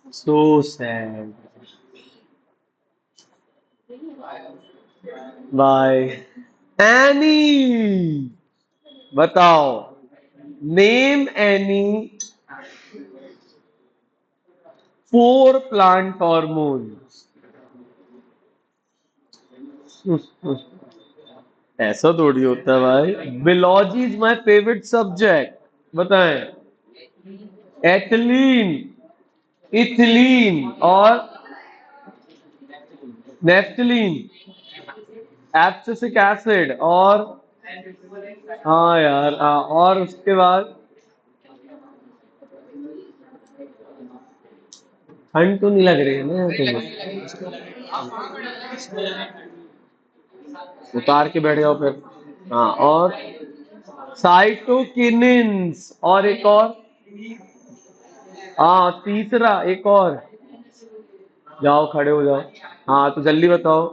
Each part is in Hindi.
So sad. Bye. Annie, बताओ. Name any four plant hormones. ऐसा थोड़ी होता है भाई. Biology is my favorite subject. बताएं. एथिलीन, इथिलीन और नेफ्थलीन, एब्सिसिक एसिड और हाँ यार हाँ, और उसके बाद ठंड तो नहीं लग रही है ना उतार के बैठ जाओ फिर. हाँ और साइटोकिनिन्स और एक और. हाँ तीसरा एक और. जाओ खड़े हो जाओ. हाँ तो जल्दी बताओ.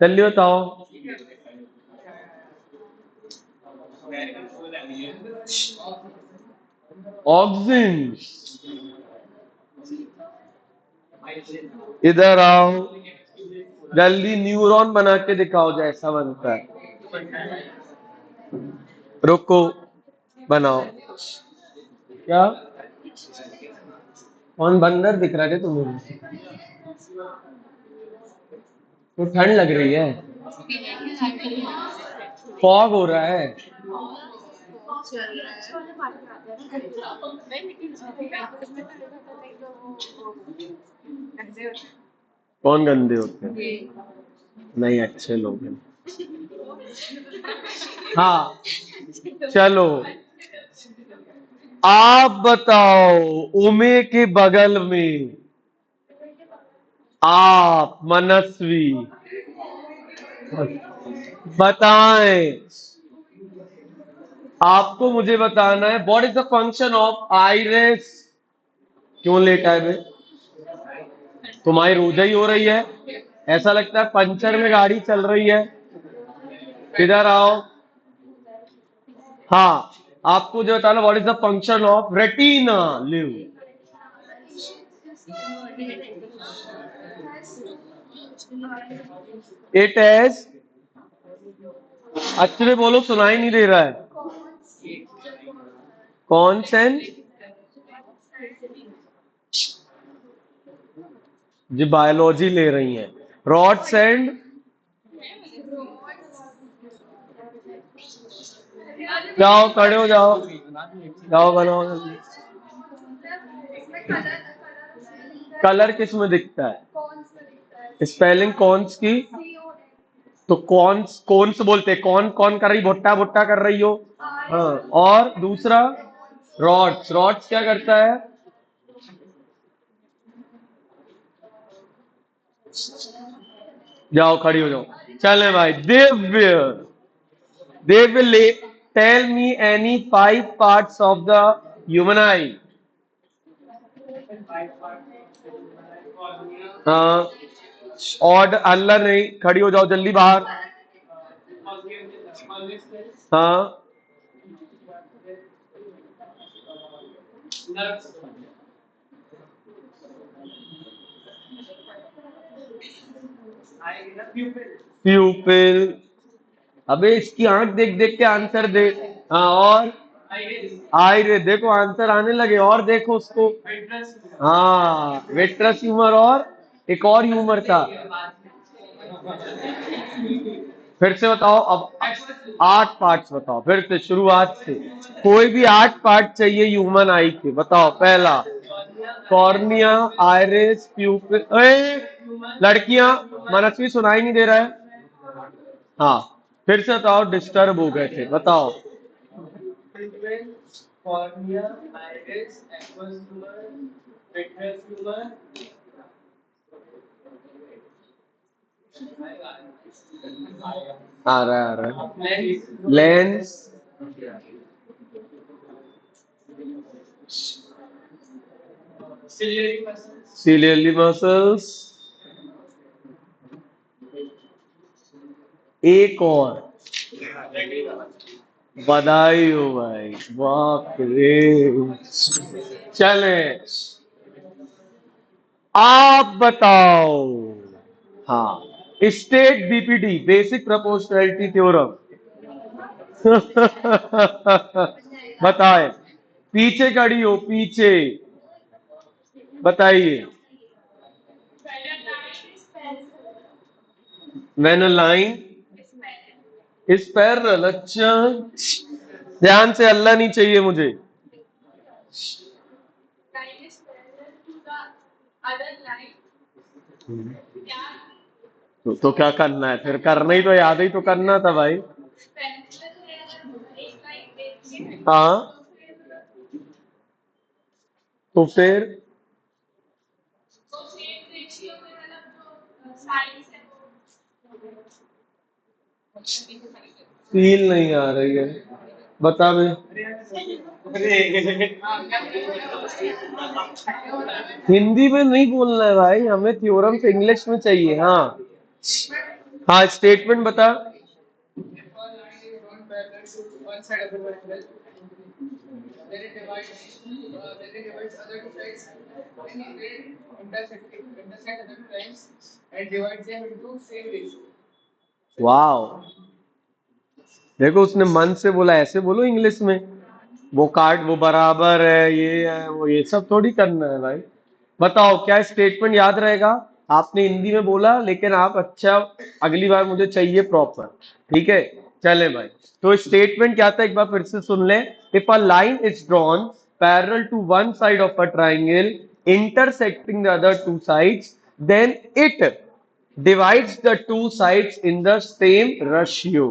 जल्दी बताओ. ऑक्सीजन. इधर आओ. जल्दी न्यूरॉन बना के दिखाओ जैसा बनता है. रुको. बनाओ. क्या. कौन बंदर दिख रहा है तुम्हें. तो ठंड लग रही है. फॉग हो रहा है. कौन गंदे होते हैं. नहीं अच्छे लोग हैं. हाँ चलो. आप बताओ. उमे के बगल में आप मनस्वी बताएं. आपको मुझे बताना है what is the function of iris. क्यों लेट आए बे. तुम्हारी रोजाई हो रही है. ऐसा लगता है पंचर में गाड़ी चल रही है. इधर आओ. हाँ आपको जो बताना what is the function of retina live. It has. अच्छे से बोलो सुनाई नहीं दे रहा है. कौन सेंस. जी बायोलॉजी ले रही हैं. Rods and. जाओ खड़े हो जाओ. जाओ बनाओ. कलर किस में दिखता है. स्पेलिंग कौन की. तो कौन से बोलते हैं. कौन कौन कर रही भुट्टा भुट्टा कर रही हो. हाँ और दूसरा. रॉड्स रॉड्स क्या करता है. जाओ खड़ी हो जाओ. चले भाई. Divya. Divya tell me any 5 parts of the human eye. हाँ और अल्लाह नहीं. खड़ी हो जाओ जल्दी बाहर. हाँ प्यूपिल. अबे इसकी आंख देख देख के आंसर दे. हाँ और आइरे. देखो आंसर आने लगे. और देखो उसको. हाँ विट्रस ह्यूमर और एक और ह्यूमर था. फिर से बताओ अब. 8 पार्ट्स बताओ फिर से शुरुआत से. कोई भी 8 पार्ट चाहिए ह्यूमन आई के. बताओ पहला. Cornea iris प्यूपिल. लड़कियां. मनस्वी सुनाई नहीं दे रहा है. हाँ फिर से बताओ. डिस्टर्ब हो गए थे. बताओ. आ रहा है. लेंस. Ciliary muscles. एक और. बधाई हो भाई, बाप रे। चले, आप बताओ। हाँ, state BPT, basic proportionality theorem. बताए, पीछे खड़ी हो, पीछे बताइए। When a line is parallel, अच्छा, ध्यान से, अल्लाह नहीं चाहिए मुझे। तो क्या करना है फिर? करना ही तो, याद ही तो करना था भाई। हाँ, तो फिर फील नहीं आ रही है, बता बे। हिंदी में नहीं बोलना है भाई, हमें थ्योरम से इंग्लिश में चाहिए। हाँ, हाँ, स्टेटमेंट बता। वाह, देखो उसने मन से बोला, ऐसे बोलो इंग्लिश में। वो काट, वो बराबर है, वो ये सब थोड़ी करना है भाई। बताओ क्या स्टेटमेंट याद रहेगा? आपने हिंदी में बोला, लेकिन आप अच्छा, अगली बार मुझे चाहिए प्रॉपर। ठीक है, चले भाई। तो स्टेटमेंट क्या था, एक बार फिर से सुन ले। If a line is drawn parallel to one side of a triangle intersecting the other two sides, then it divides the two sides in the same ratio.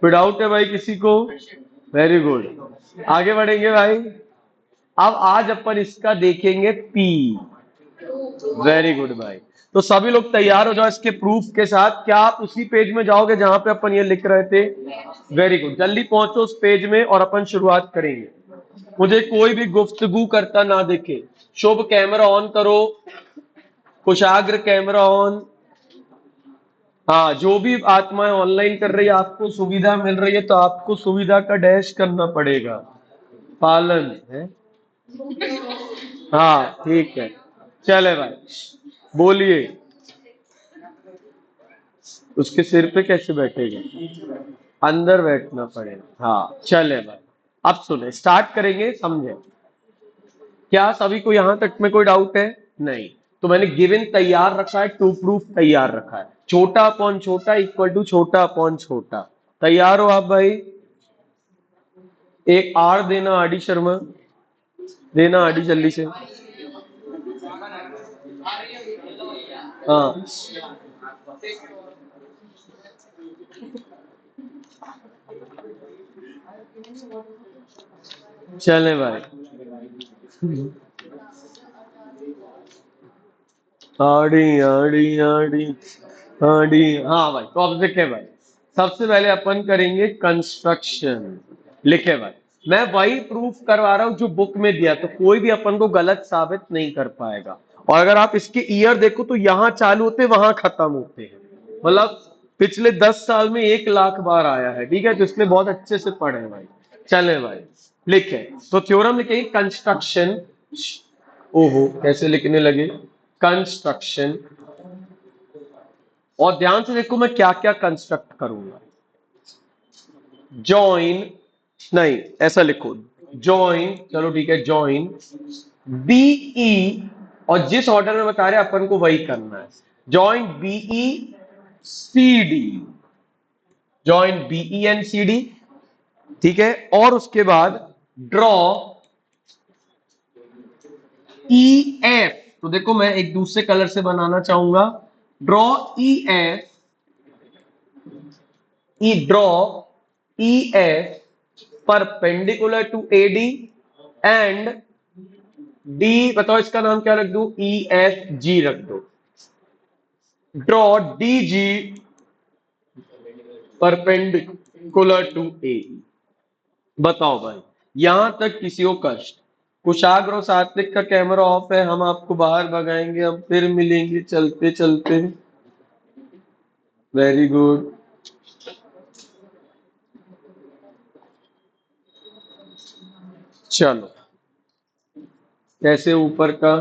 कोई डाउट है भाई किसी को? वेरी गुड, आगे बढ़ेंगे भाई। अब आज अपन इसका देखेंगे पी। वेरी गुड भाई। तो सभी लोग तैयार हो जाओ इसके प्रूफ के साथ। क्या आप उसी पेज में जाओगे जहां पे अपन ये लिख रहे थे? वेरी गुड, जल्दी पहुंचो उस पेज में और अपन शुरुआत करेंगे। मुझे कोई भी गुफ्तगू करता ना दिखे। शुभ कैमरा ऑन करो, कुशाग्र कैमरा ऑन। हाँ, जो भी आत्माएं ऑनलाइन कर रही है, आपको सुविधा मिल रही है, तो आपको सुविधा का डैश करना पड़ेगा, पालन है। हाँ ठीक है, चले भाई, बोलिए। उसके सिर पे कैसे बैठेगा? अंदर बैठना पड़ेगा। हाँ चले भाई, अब सुने, स्टार्ट करेंगे, समझे? क्या सभी को यहां तक में कोई डाउट है? नहीं। तो मैंने गिवन तैयार रखा है, टू प्रूफ तैयार रखा है। छोटा अपॉन छोटा इक्वल टू छोटा अपॉन छोटा। तैयार हो आप भाई? एक आर देना, आर डी शर्मा, देना आर डी जल्दी से। हाँ, चले भाई। आड़ी आड़ी आड़ी आड़ी, हाँ भाई। तो अब देखे भाई, सबसे पहले अपन करेंगे कंस्ट्रक्शन। लिखे भाई, मैं वही प्रूफ करवा रहा हूं जो बुक में दिया, तो कोई भी अपन को गलत साबित नहीं कर पाएगा। और अगर आप इसके ईयर देखो तो यहां चालू होते, वहां खत्म होते हैं। मतलब पिछले 10 साल में 1 लाख बार आया है। ठीक है, तो इसलिए बहुत अच्छे से पढ़े भाई। चले भाई, लिखे। तो थ्योरम लिखेंगे कंस्ट्रक्शन। ओहो, कैसे लिखने लगे? कंस्ट्रक्शन। और ध्यान से देखो मैं क्या क्या कंस्ट्रक्ट करूंगा। जॉइन, नहीं ऐसा लिखो, जॉइन, चलो ठीक है, जॉइन बीई, और जिस ऑर्डर में बता रहे हैं अपन को वही करना है। Join B E C D, join B E and C D. ठीक है, और उसके बाद ड्रॉ ई एफ। तो देखो मैं एक दूसरे कलर से बनाना चाहूंगा। Draw E F, E draw E F perpendicular to A D and D, बताओ इसका नाम क्या रख दूं? ई एफ जी रख दो। Draw D G perpendicular to A. बताओ भाई, यहां तक किसी को कष्ट? कुशाग्र और सात्विक का कैमरा ऑफ है, हम आपको बाहर भगाएंगे, हम फिर मिलेंगे चलते चलते। Very good. चलो, कैसे ऊपर का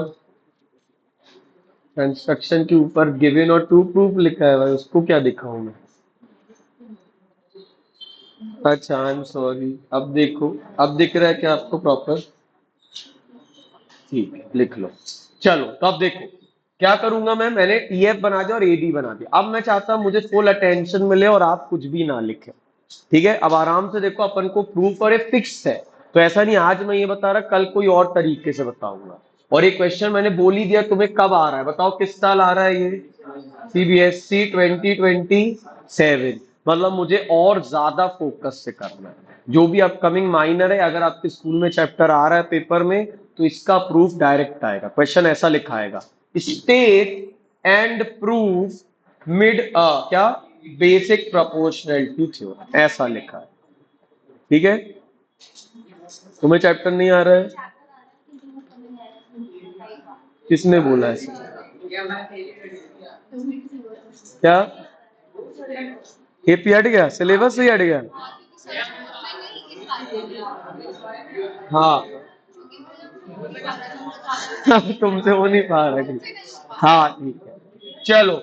कंस्ट्रक्शन के ऊपर गिवन और टू प्रूफ लिखा है भाई, उसको क्या दिखाऊं मैं? अच्छा, आई एम सॉरी। अब देखो, अब दिख रहा है क्या आपको प्रॉपर? ठीक है, लिख लो। चलो, तो अब देखो क्या करूंगा मैं। मैंने टीएफ बना दिया और एडी बना दिया। अब मैं चाहता हूं मुझे फुल अटेंशन मिले और आप कुछ भी ना लिखें। ठीक है, अब आराम से देखो, अपन को प्रूफ और ये फिक्स है। तो ऐसा नहीं आज मैं ये बता रहा, कल कोई और तरीके से बताऊंगा। और ये क्वेश्चन मैंने बोल ही दिया तुम्हें कब आ रहा है, बताओ किस साल आ रहा है ये? सीबीएसई 2027। मतलब मुझे और ज्यादा फोकस से करना है। जो भी अपकमिंग माइनर है, अगर आपके स्कूल में चैप्टर आ रहा है पेपर में, तो इसका प्रूफ डायरेक्ट आएगा। क्वेश्चन ऐसा लिखा आएगा, स्टेट एंड प्रूफ मिड क्या बेसिक प्रोपोर्शनैलिटी थ्योरम, ऐसा लिखा है। ठीक है, तुम्हें चैप्टर नहीं आ रहा है? किसने बोला ऐसे? क्या एपी हट गया, सिलेबस ही हट गया? हाँ। तुमसे हो नहीं पा रहा है। हाँ ठीक है, चलो।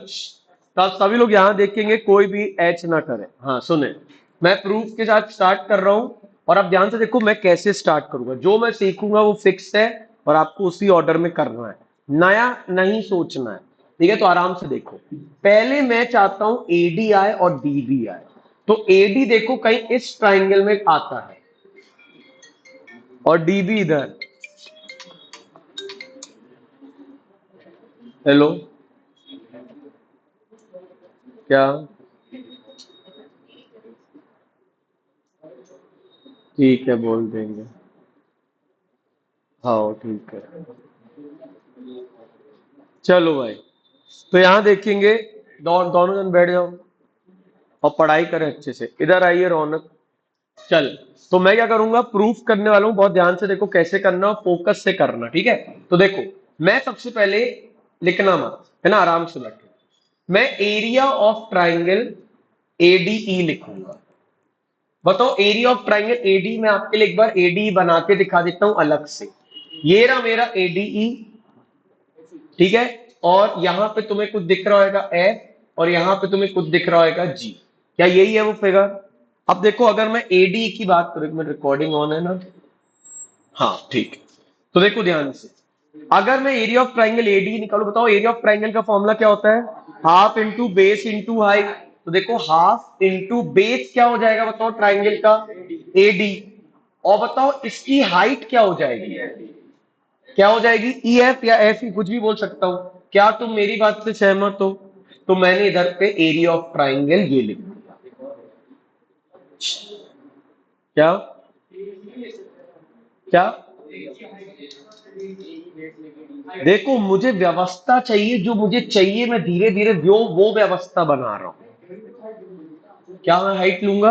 तब सभी लोग यहाँ देखेंगे, कोई भी एच ना करे। हाँ सुने, मैं प्रूफ के साथ स्टार्ट कर रहा हूँ। और अब ध्यान से देखो मैं कैसे स्टार्ट करूंगा। जो मैं सीखूंगा वो फिक्स है और आपको उसी ऑर्डर में करना है, नया नहीं सोचना है। ठीक है, तो आराम से देखो। पहले मैं चाहता हूं एडी आए और डीबी आए। तो एडी देखो कहीं इस ट्राइंगल में आता है और डीबी इधर। हेलो, क्या? ठीक है, बोल देंगे। हाँ ठीक है, चलो भाई। तो यहां देखेंगे, दोनों जन बैठ जाओ और पढ़ाई करें अच्छे से। इधर आइए रौनक। चल, तो मैं क्या करूंगा, प्रूफ करने वाला हूं। बहुत ध्यान से देखो कैसे करना और फोकस से करना। ठीक है, तो देखो मैं सबसे पहले, लिखना मत है ना, आराम से बैठो। मैं एरिया ऑफ ट्राइंगल एडीई लिखूंगा। बताओ एरिया ऑफ ट्राइंगल एडी, मैं आपके लिए एक बार एडी बना के दिखा देता हूं अलग से। ये रहा मेरा एडीई। ठीक है, और यहां पे तुम्हें कुछ दिख रहा होगा एफ, और यहां पे तुम्हें कुछ दिख रहा होगा जी। क्या यही है वो फिगर? अब देखो अगर मैं एडी की बात करूं, एक मिनट, रिकॉर्डिंग ऑन है ना? हाँ ठीक है, तो देखो ध्यान से। अगर मैं एरिया ऑफ ट्राइंगल एडी निकालू, बताओ एरिया ऑफ ट्राइंगल का फॉर्मूला क्या होता है? Half into base into height. तो देखो हाफ इंटू बेस क्या हो जाएगा, बताओ ट्राइंगल का? एडी। और बताओ इसकी हाइट क्या हो जाएगी? क्या हो जाएगी? ई एफ या एफ ई, कुछ भी बोल सकता हूं। क्या तुम मेरी बात से सहमत हो? तो मैंने इधर पे एरिया ऑफ ट्राइंगल ये लिख दिया। क्या? क्या? देखो मुझे व्यवस्था चाहिए, जो मुझे चाहिए मैं धीरे धीरे वो व्यवस्था बना रहा हूं। क्या मैं हाइट लूंगा?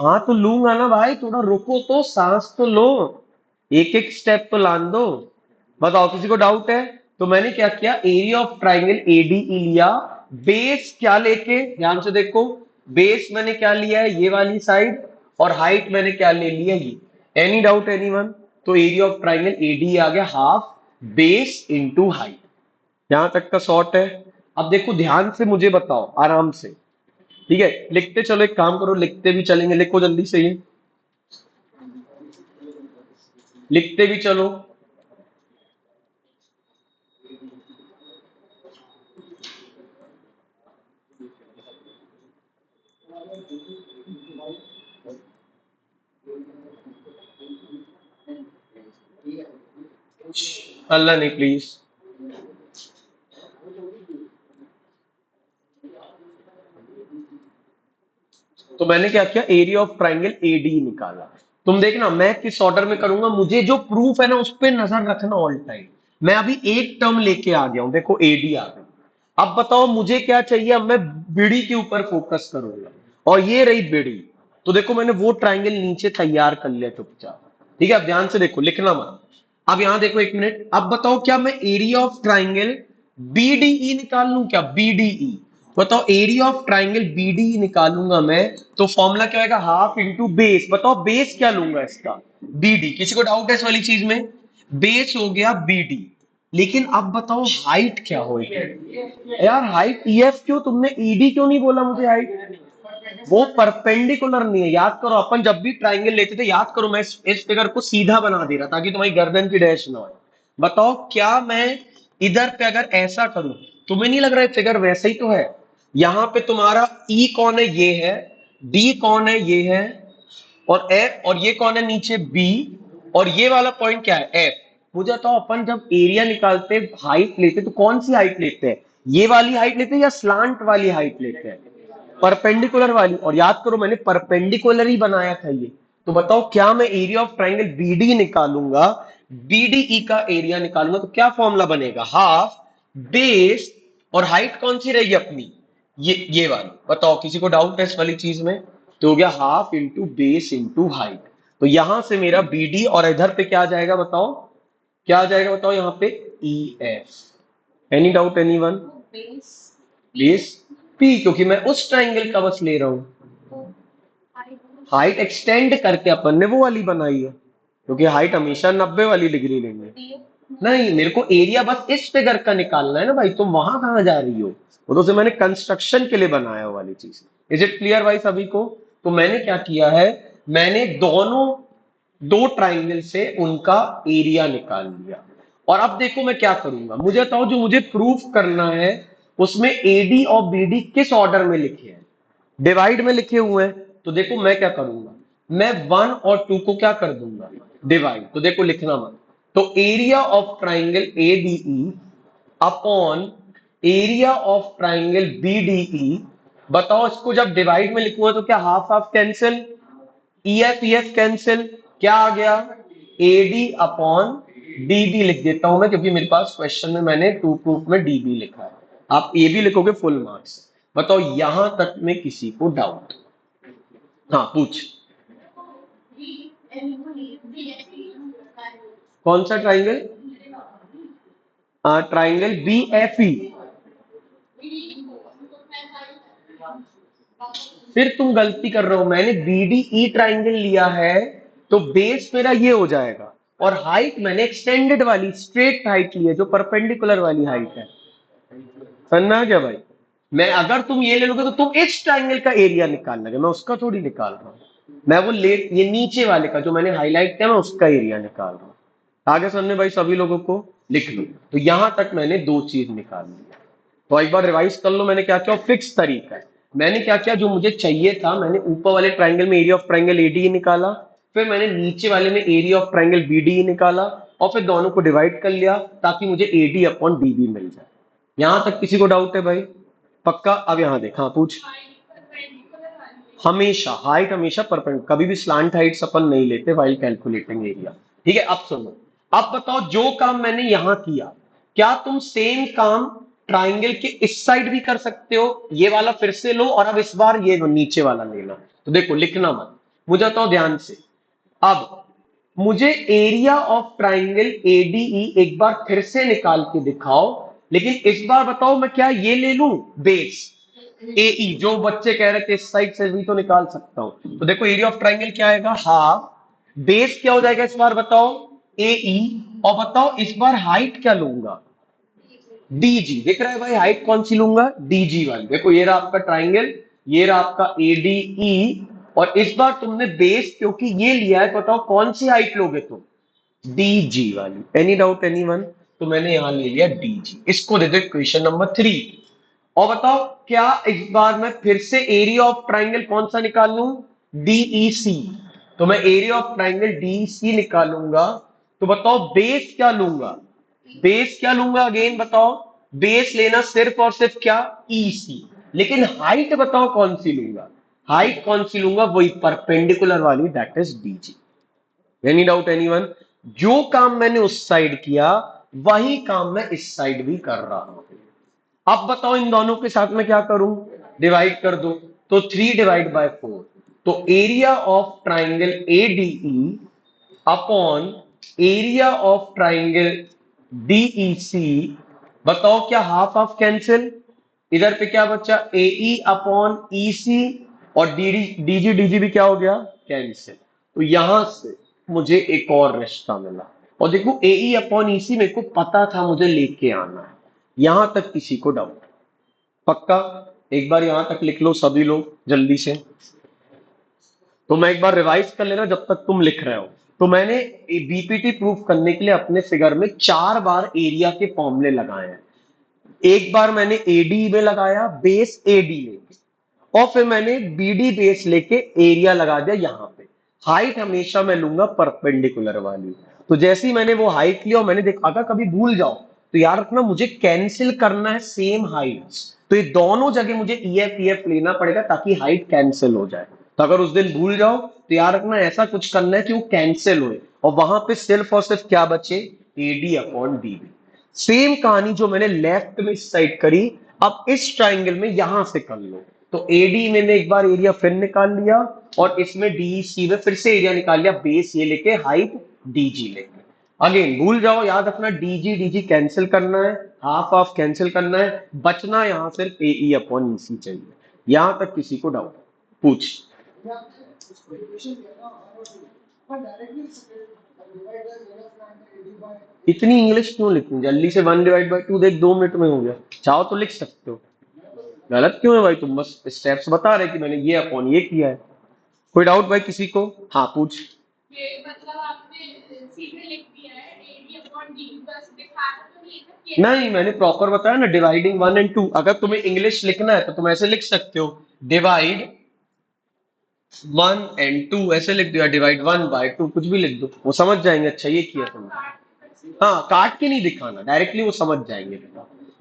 हाँ तो लूंगा ना भाई, थोड़ा रुको तो, सांस तो लो, एक एक स्टेप तो लान दो। बताओ किसी को डाउट है? तो मैंने क्या किया, एरिया ऑफ ट्राइंगल एडीई लिया। बेस क्या लेके, ध्यान से देखो, बेस मैंने क्या लिया है, ये वाली साइड। और हाइट मैंने क्या ले लिया, ये। Any doubt anyone? तो एरिया ऑफ ट्राइंगल एडी आ गया हाफ बेस इंटू हाइट। यहां तक का शॉर्ट है। अब देखो ध्यान से मुझे बताओ आराम से। ठीक है, लिखते चलो, एक काम करो, लिखते भी चलेंगे, लिखो जल्दी से ही, लिखते भी चलो। अल्लाह नहीं प्लीज। तो मैंने क्या किया, एरिया ऑफ ट्राइंगल एडी निकाला। तुम देखना मैं किस ऑर्डर में करूंगा, मुझे जो प्रूफ है ना उस पर नजर रखना ऑल टाइम। मैं अभी एक टर्म लेके आ गया हूं, देखो एडी आ गई। अब बताओ मुझे क्या चाहिए, अब मैं बीड़ी के ऊपर फोकस करूंगा। और ये रही बीड़ी। तो देखो मैंने वो ट्राइंगल नीचे तैयार कर लिया चुपचाप। ठीक है, अब ध्यान से देखो, लिखना मत। अब यहां देखो एक मिनट, अब बताओ क्या मैं एरिया ऑफ ट्राइंगल बीडीई निकाल लूं क्या, बीडीई? बताओ एरिया ऑफ ट्राइंगल बीडी निकालूंगा मैं, तो फॉर्मूला क्या होगा, हाफ इंटू बेस। बताओ बेस क्या लूंगा इसका, बीडी। किसी को डाउट है इस वाली चीज में? बेस हो गया बीडी। लेकिन अब बताओ हाइट क्या होगी यार, हाइट ईएफ क्यों, तुमने ईडी क्यों नहीं बोला मुझे हाइट? वो परपेंडिकुलर नहीं है, याद करो अपन जब भी ट्राइंगल लेते थे, याद करो मैं इस फिगर को सीधा बना दे रहा ताकि तुम्हारी गर्दन की डैश ना हो। बताओ क्या मैं इधर पे अगर ऐसा करूं, तुम्हें नहीं लग रहा है फिगर वैसे ही तो है? यहां पे तुम्हारा ई कौन है, ये है, डी कौन है, ये है, और एफ, और ये कौन है नीचे, बी, और ये वाला पॉइंट क्या है, एफ। मुझे बताओ अपन जब एरिया निकालते हाइट लेते तो कौन सी हाइट लेते हैं, ये वाली हाइट लेते हैं या स्लांट वाली हाइट लेते हैं? परपेंडिकुलर वाली। और याद करो मैंने परपेंडिकुलर ही बनाया था ये। तो बताओ क्या मैं एरिया ऑफ ट्राइंगल बीडी निकालूंगा, बीडीई का एरिया निकालूंगा, तो क्या फॉर्मूला बनेगा, हाफ बेस, और हाइट कौन सी रहेगी अपनी, ये वाली। बताओ किसी को डाउट है इस वाली चीज में? तो हो गया half into base into height. तो यहां से मेरा बीडी, और इधर पे क्या आ जाएगा बताओ, क्या आ जाएगा बताओ यहां पे, E F. Any doubt any one? Base P, क्योंकि मैं उस ट्राइंगल का बस ले रहा हूं। हाइट एक्सटेंड करके अपन ने वो वाली बनाई है, क्योंकि हाइट हमेशा 90 वाली डिग्री लेंगे। नहीं, मेरे को एरिया बस इस फिगर का निकालना है ना भाई, तुम वहां कहां जा रही हो? वो तो से मैंने कंस्ट्रक्शन के लिए बनाया वो वाली चीज। इज इट क्लियर भाई सभी को? तो मैंने क्या किया है, मैंने दोनों दो ट्राइंगल से उनका एरिया निकाल लिया। और अब देखो मैं क्या करूंगा, मुझे बताओ जो मुझे प्रूफ करना है उसमें एडी और बीडी किस ऑर्डर में लिखे हैं, डिवाइड में लिखे हुए हैं। तो देखो मैं क्या करूंगा, मैं 1 और 2 को क्या कर दूंगा, डिवाइड। तो देखो लिखना मत, तो area of triangle ADE upon area of triangle BDE. बताओ इसको जब डिवाइड में लिखूंगा तो क्या half half cancel, EF cancel, क्या आ गया, एडी अपॉन डीबी लिख देता हूं मैं, क्योंकि मेरे पास क्वेश्चन में मैंने टू प्रूफ में डीबी लिखा है। आप ए भी लिखोगे फुल मार्क्स। बताओ यहां तक में किसी को डाउट? हाँ पूछ। कौन सा triangle? Triangle B F E. फिर तुम गलती कर रहे हो, मैंने बीडीई ट्राइंगल लिया है, तो बेस मेरा ये हो जाएगा, और हाइट मैंने एक्सटेंडेड वाली स्ट्रेट हाइट ली है जो परपेंडिकुलर वाली हाइट है। समझ में आ गया भाई? मैं अगर तुम ये ले लोगे तो तुम इस ट्राइंगल का एरिया निकाल लोगे, मैं उसका थोड़ी निकाल रहा हूं। मैं वो ले, ये नीचे वाले का जो मैंने हाईलाइट किया मैं उसका एरिया निकाल रहा हूं। आगे समझने भाई सभी लोगों को? लिख लो। तो यहां तक मैंने दो चीज निकाल ली। तो एक बार रिवाइज कर लो, मैंने क्या किया, फिक्स तरीका है। मैंने क्या किया, जो मुझे चाहिए था मैंने ऊपर वाले ट्राइंगल में एरिया ऑफ ट्राइंगल एडी निकाला, फिर मैंने नीचे वाले में एरिया ऑफ ट्राइंगल बीडी निकाला, और फिर दोनों को डिवाइड कर लिया ताकि मुझे एडी अपॉन डीबी मिल जाए। यहां तक किसी को डाउट है भाई? पक्का? अब यहां देख, हाँ पूछ। हमेशा हाइट हमेशा परपेंडिकुलर, कभी भी स्लांट हाइट्स अपन नहीं लेते वाइल कैलकुलेटिंग एरिया। ठीक है, अब सुनो। अब बताओ जो काम मैंने यहां किया, क्या तुम सेम काम ट्राइंगल के इस साइड भी कर सकते हो? ये वाला फिर से लो, और अब इस बार ये नीचे वाला लेना। तो देखो लिखना मत, मुझे बताओ ध्यान से। अब मुझे एरिया ऑफ ट्राइंगल एडीई एक बार फिर से निकाल के दिखाओ, लेकिन इस बार बताओ मैं क्या ये ले लूं, बेस एई, जो बच्चे कह रहे थे इस साइड से भी तो निकाल सकता हूं। तो देखो एरिया ऑफ ट्राइंगल क्या आएगा, हाफ बेस क्या हो जाएगा इस बार बताओ, एई, और बताओ इस बार हाइट क्या लूंगा, डीजी। दिख रहा है भाई हाइट कौन सी लूंगा, डीजी वाली। देखो ये रहा आपका ट्राइंगल, ये रहा आपका एडीई, और इस बार तुमने बेस क्योंकि ये लिया है, बताओ कौन सी हाइट लोगे तुम, डीजी वाली। Any doubt any one? तो मैंने यहां ले लिया डीजी, इसको दे दो क्वेश्चन नंबर 3। और बताओ क्या इस बार मैं फिर से एरिया ऑफ ट्राइंगल कौन सा निकाल लूं, डीईसी। तो मैं एरिया ऑफ ट्राइंगल डीईसी निकालूंगा, तो बताओ बेस क्या लूंगा, बेस क्या लूंगा अगेन बताओ, बेस लेना सिर्फ और सिर्फ क्या, ईसी। लेकिन हाइट बताओ कौन सी लूंगा, हाइट कौन सी लूंगा, वही परपेंडिकुलर वाली, that is DG. Any doubt anyone? जो काम मैंने उस साइड किया वही काम मैं इस साइड भी कर रहा हूं। अब बताओ इन दोनों के साथ में क्या करूं, डिवाइड कर दो। तो 3/4, तो area of triangle ADE upon area of triangle DEC. बताओ क्या हाफ हाफ कैंसिल, इधर पे क्या बचा, AE अपॉन EC, और DG DG भी क्या हो गया, कैंसिल। तो यहां से मुझे एक और रिश्ता मिला, और देखो AE अपॉन EC मेरे को पता था मुझे लेके आना है। यहां तक किसी को डाउट? पक्का? एक बार यहां तक लिख लो सभी लोग जल्दी से। तो मैं एक बार रिवाइज कर लेना जब तक तुम लिख रहे हो। तो मैंने BPT प्रूफ करने के लिए अपने फिगर में 4 बार एरिया के फॉर्मूले लगाए हैं। एक बार मैंने AD में लगाया, बेस AD में, और फिर मैंने BD बेस लेके एरिया लगा दिया यहां पे। हाइट हमेशा मैं लूंगा परपेंडिकुलर वाली। तो जैसे ही मैंने वो हाइट लिया और मैंने देखा, अगर कभी भूल जाओ तो याद रखना मुझे कैंसिल करना है सेम हाइट्स, तो ये दोनों जगह मुझे EF लेना पड़ेगा ताकि हाइट कैंसिल हो जाए। तो अगर उस दिन भूल जाओ तो याद रखना ऐसा कुछ करना है कि वो कैंसिल हो, और वहां पे सिर्फ और सिर्फ क्या बचे, AD अपॉन DB। सेम कहानी जो मैंने लेफ्ट में इस साइड करी, अब इस ट्राइंगल में यहां से कर लो। तो AD मैंने एक बार एरिया फिर निकाल लिया, और इसमें DEC में फिर से एरिया निकाल लिया, बेस ये लेके हाइट DG लेके। अगेन भूल जाओ, याद रखना DG DG कैंसिल करना है, हाफ हाफ कैंसिल करना है, बचना यहां सिर्फ AE अपॉन EC चाहिए। यहां तक किसी को डाउट? पूछ। इतनी इंग्लिश क्यों लिखनी जल्दी से, 1/2 देख 2 मिनट में हो गया। चाहो तो लिख सकते हो। गलत क्यों है भाई, तुम बस स्टेप्स बता रहे कि मैंने ये अपॉन ये किया है। कोई डाउट भाई किसी को? हाँ पूछ। नहीं, मैंने प्रॉपर बताया ना, डिवाइडिंग 1 और 2। अगर तुम्हें इंग्लिश लिखना है तो तुम ऐसे लिख सकते हो, डिवाइड 1 और 2, ऐसे लिख दो, या डिवाइड 1/2, कुछ भी लिख दो, वो समझ जाएंगे अच्छा ये किया तुमने। हाँ, काट के नहीं दिखाना, डायरेक्टली वो समझ जाएंगे।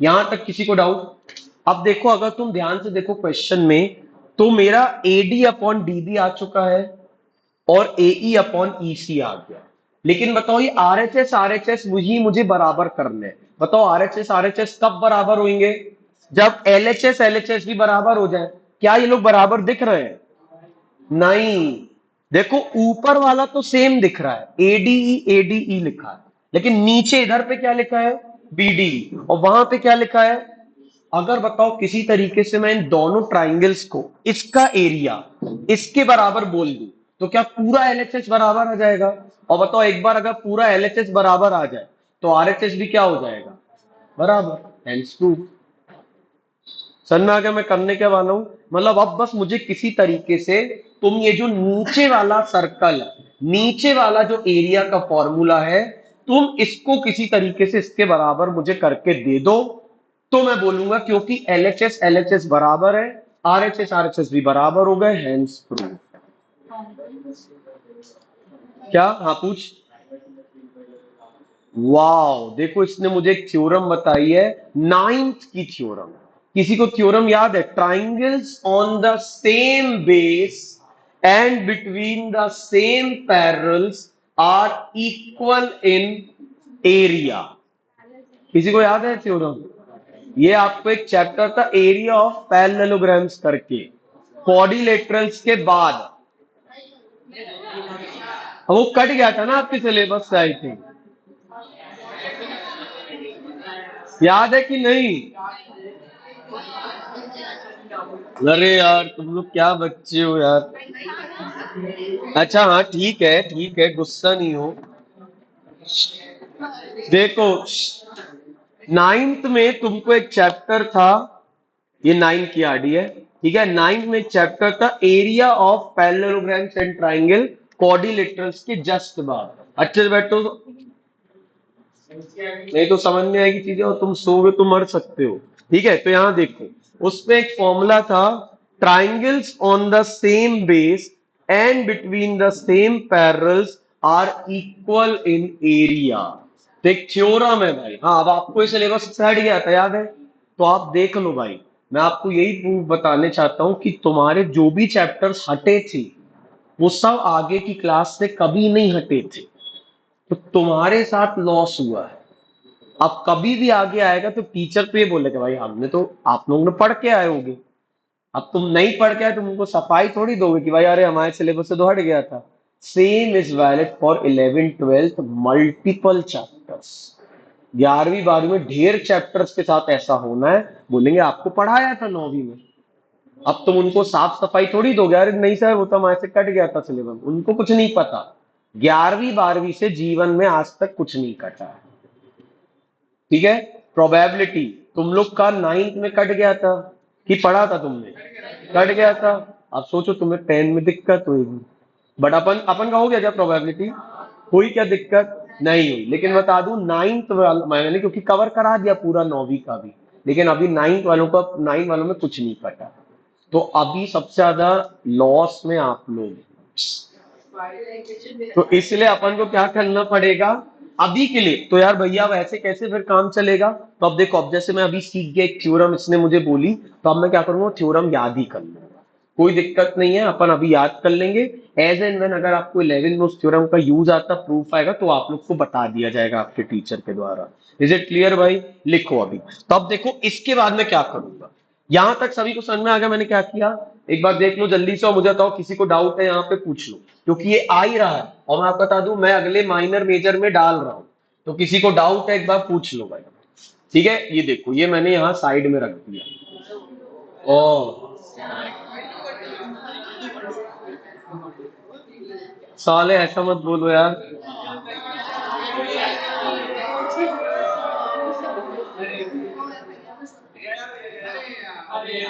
यहां तक किसी को डाउट? अब देखो, अगर तुम ध्यान से देखो क्वेश्चन में, तो मेरा AD अपॉन DB आ चुका है, और AE अपॉन EC आ गया। लेकिन बताओ ये RHS मुझे मुझे बराबर करने हैं। बताओ RHS कब बराबर होंगे? जब LHS भी बराबर हो जाए। क्या ये लोग बराबर दिख रहे हैं? नहीं। देखो ऊपर वाला तो सेम दिख रहा है, ADE लिखा है, लेकिन नीचे इधर पे क्या लिखा है, BD, और वहां पे क्या लिखा है। अगर बताओ किसी तरीके से मैं इन दोनों ट्राइंगल्स को, इसका एरिया इसके बराबर बोल दूं, तो क्या पूरा LHS बराबर आ जाएगा? और बताओ एक बार अगर पूरा LHS बराबर आ जाए तो RHS भी क्या हो जाएगा, बराबर। Hence proof. समझ में आ गया मैं करने क्या वाला हूं? मतलब अब बस मुझे किसी तरीके से तुम ये जो नीचे वाला सर्कल, नीचे वाला जो एरिया का फॉर्मूला है, तुम इसको किसी तरीके से इसके बराबर मुझे करके दे दो, तो मैं बोलूंगा क्योंकि LHS बराबर है, RHS भी बराबर हो गए, हेंस प्रूफ। क्या? हाँ पूछ। वाओ, देखो इसने मुझे एक थ्योरम बताई है, नाइन्थ की थ्योरम। किसी को थ्योरम याद है? Triangles on the same base and between the same parallels are equal in area. किसी को याद है थ्योरम? ये आपको एक चैप्टर था एरिया ऑफ पैरेललोग्राम्स करके, क्वाड्रिलेटरल्स के बाद। वो कट गया था ना आपके सिलेबस से, आई थिंक। याद है कि नहीं? अरे यार तुम लोग क्या बच्चे हो यार। अच्छा हाँ, ठीक है, गुस्सा नहीं हो। देखो, नाइन्थ में तुमको एक चैप्टर था, ये 9 की आरडी है, ठीक है। 9 में एक चैप्टर था area of parallelograms and triangle quadrilaterals के जस्ट बाद। अच्छे से बैठो, नहीं तो समझ में आएगी चीजें, और तुम सोओगे तो मर सकते हो। ठीक है, तो यहां देखो, उसमें एक फॉर्मूला था, triangles on the same base and between the same parallels are equal in area. तो एक थ्योरम है भाई। हाँ, अब आपको इस सिलेबस से हट गया था, याद है? तो आप देख लो भाई, मैं आपको यही प्रूफ बताने चाहता हूं कि तुम्हारे जो भी चैप्टर्स हटे थे, वो सब आगे की क्लास से कभी नहीं हटे थे। तो तुम्हारे साथ लॉस हुआ है। अब कभी भी आगे आएगा तो टीचर तो ये बोलेगा, भाई हमने तो, आप लोगों ने पढ़ के आए होगे। अब तुम नहीं पढ़ के आए, तुम उनको सफाई थोड़ी दोगे कि भाई अरे हमारे सिलेबस से तो हट गया था। Same is valid for 11th 12th multiple chapters. 11वीं 12वीं में ढेर चैप्टर्स के साथ ऐसा होना है, बोलेंगे आपको पढ़ाया था 9वीं में। अब तुम उनको साफ सफाई थोड़ी दोगे, अरे नहीं सर वो तो हमारे से कट गया था सिलेबस, उनको कुछ नहीं पता। 11वीं 12वीं से जीवन में आज तक कुछ नहीं कटा है। ठीक है। प्रोबेबिलिटी तुम लोग का 9th में कट गया था कि पढ़ा था तुमने? कट गया था। अब सोचो तुम्हें 10 में दिक्कत होगी, बट अपन अपन का हो गया क्या प्रोबेबिलिटी? कोई क्या दिक्कत नहीं हुई। लेकिन बता दूं 9th वाला मैंने क्योंकि कवर करा दिया पूरा 9वीं का भी, लेकिन अभी 9th वालों का 9 वालों में कुछ नहीं कटा। तो अभी सबसे ज्यादा लॉस में आप लोग, तो इसलिए अपन को क्या करना पड़ेगा अभी के लिए? तो यार भैया अब ऐसे कैसे फिर काम चलेगा? तो अब देखो, अब जैसे मैं अभी सीख गया एक थ्योरम, इसने मुझे बोली, तो अब मैं क्या करूंगा, थ्योरम याद ही कर लूंगा। कोई दिक्कत नहीं है, अपन अभी याद कर लेंगे। एज एंड व्हेन अगर आपको 11 में उस थ्योरम का यूज आता, प्रूफ आएगा, तो आप लोग को बता दिया जाएगा आपके टीचर के द्वारा। इज इट क्लियर भाई? लिखो अभी। तो अब देखो इसके बाद मैं क्या करूंगा। यहां तक सभी को समझ में आ गया मैंने क्या किया? एक बार देख लो जल्दी से, और मुझे बताओ किसी को डाउट है यहाँ पे पूछ लो, क्योंकि ये आ ही रहा है और मैं आपको बता दूं मैं अगले माइनर मेजर में डाल रहा हूं। तो किसी को डाउट है एक बार पूछ लो भाई। ठीक है, ये देखो ये मैंने यहाँ साइड में रख दिया। ओ, साले ऐसा मत बोलो यार।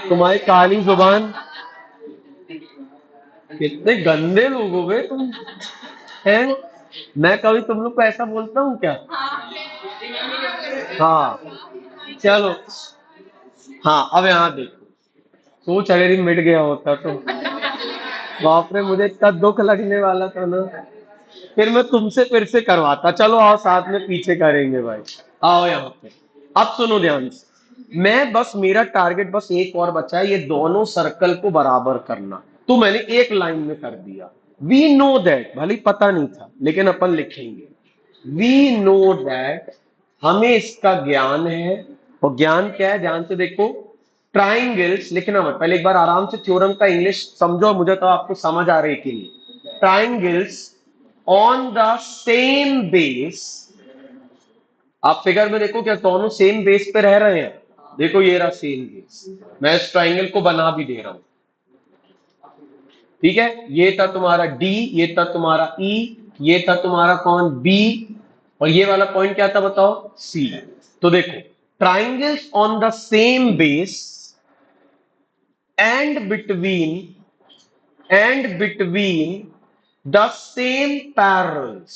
तुम्हारी काली जुबान, कितने गंदे लोग हो गए तुम। हैं? मैं कभी तुम लोग को ऐसा बोलता हूँ क्या? हाँ, चलो। हाँ, अब यहाँ देखो, सोच अगर ही मिट गया होता तो बाप रे, मुझे इतना दुख लगने वाला था ना, फिर मैं तुमसे फिर से करवाता। चलो आओ साथ में पीछे करेंगे भाई। आओ यहाँ पे। अब सुनो ध्यान से, मैं बस मेरा टारगेट बस एक और बचा है, ये दोनों सर्कल को बराबर करना। तो मैंने एक लाइन में कर दिया। वी नो दैट, भले ही पता नहीं था लेकिन अपन लिखेंगे। वी नो दैट, हमें इसका ज्ञान है। और ज्ञान क्या है ध्यान से देखो। ट्राइंगल्स लिखना मत, पहले एक बार आराम से थ्योरम का इंग्लिश समझो, मुझे तो आपको समझ आ रही है कि नहीं। Triangles on the same base, आप फिगर में देखो क्या दोनों सेम बेस पे रह रहे हैं? देखो ये रहा सेम बेस, मैं इस ट्राइंगल को बना भी दे रहा हूं। ठीक है, ये था तुम्हारा डी, ये था तुम्हारा ई, ये था तुम्हारा कौन, बी, और ये वाला पॉइंट क्या था बताओ, सी। तो देखो, triangles on the same base and between the same parallels,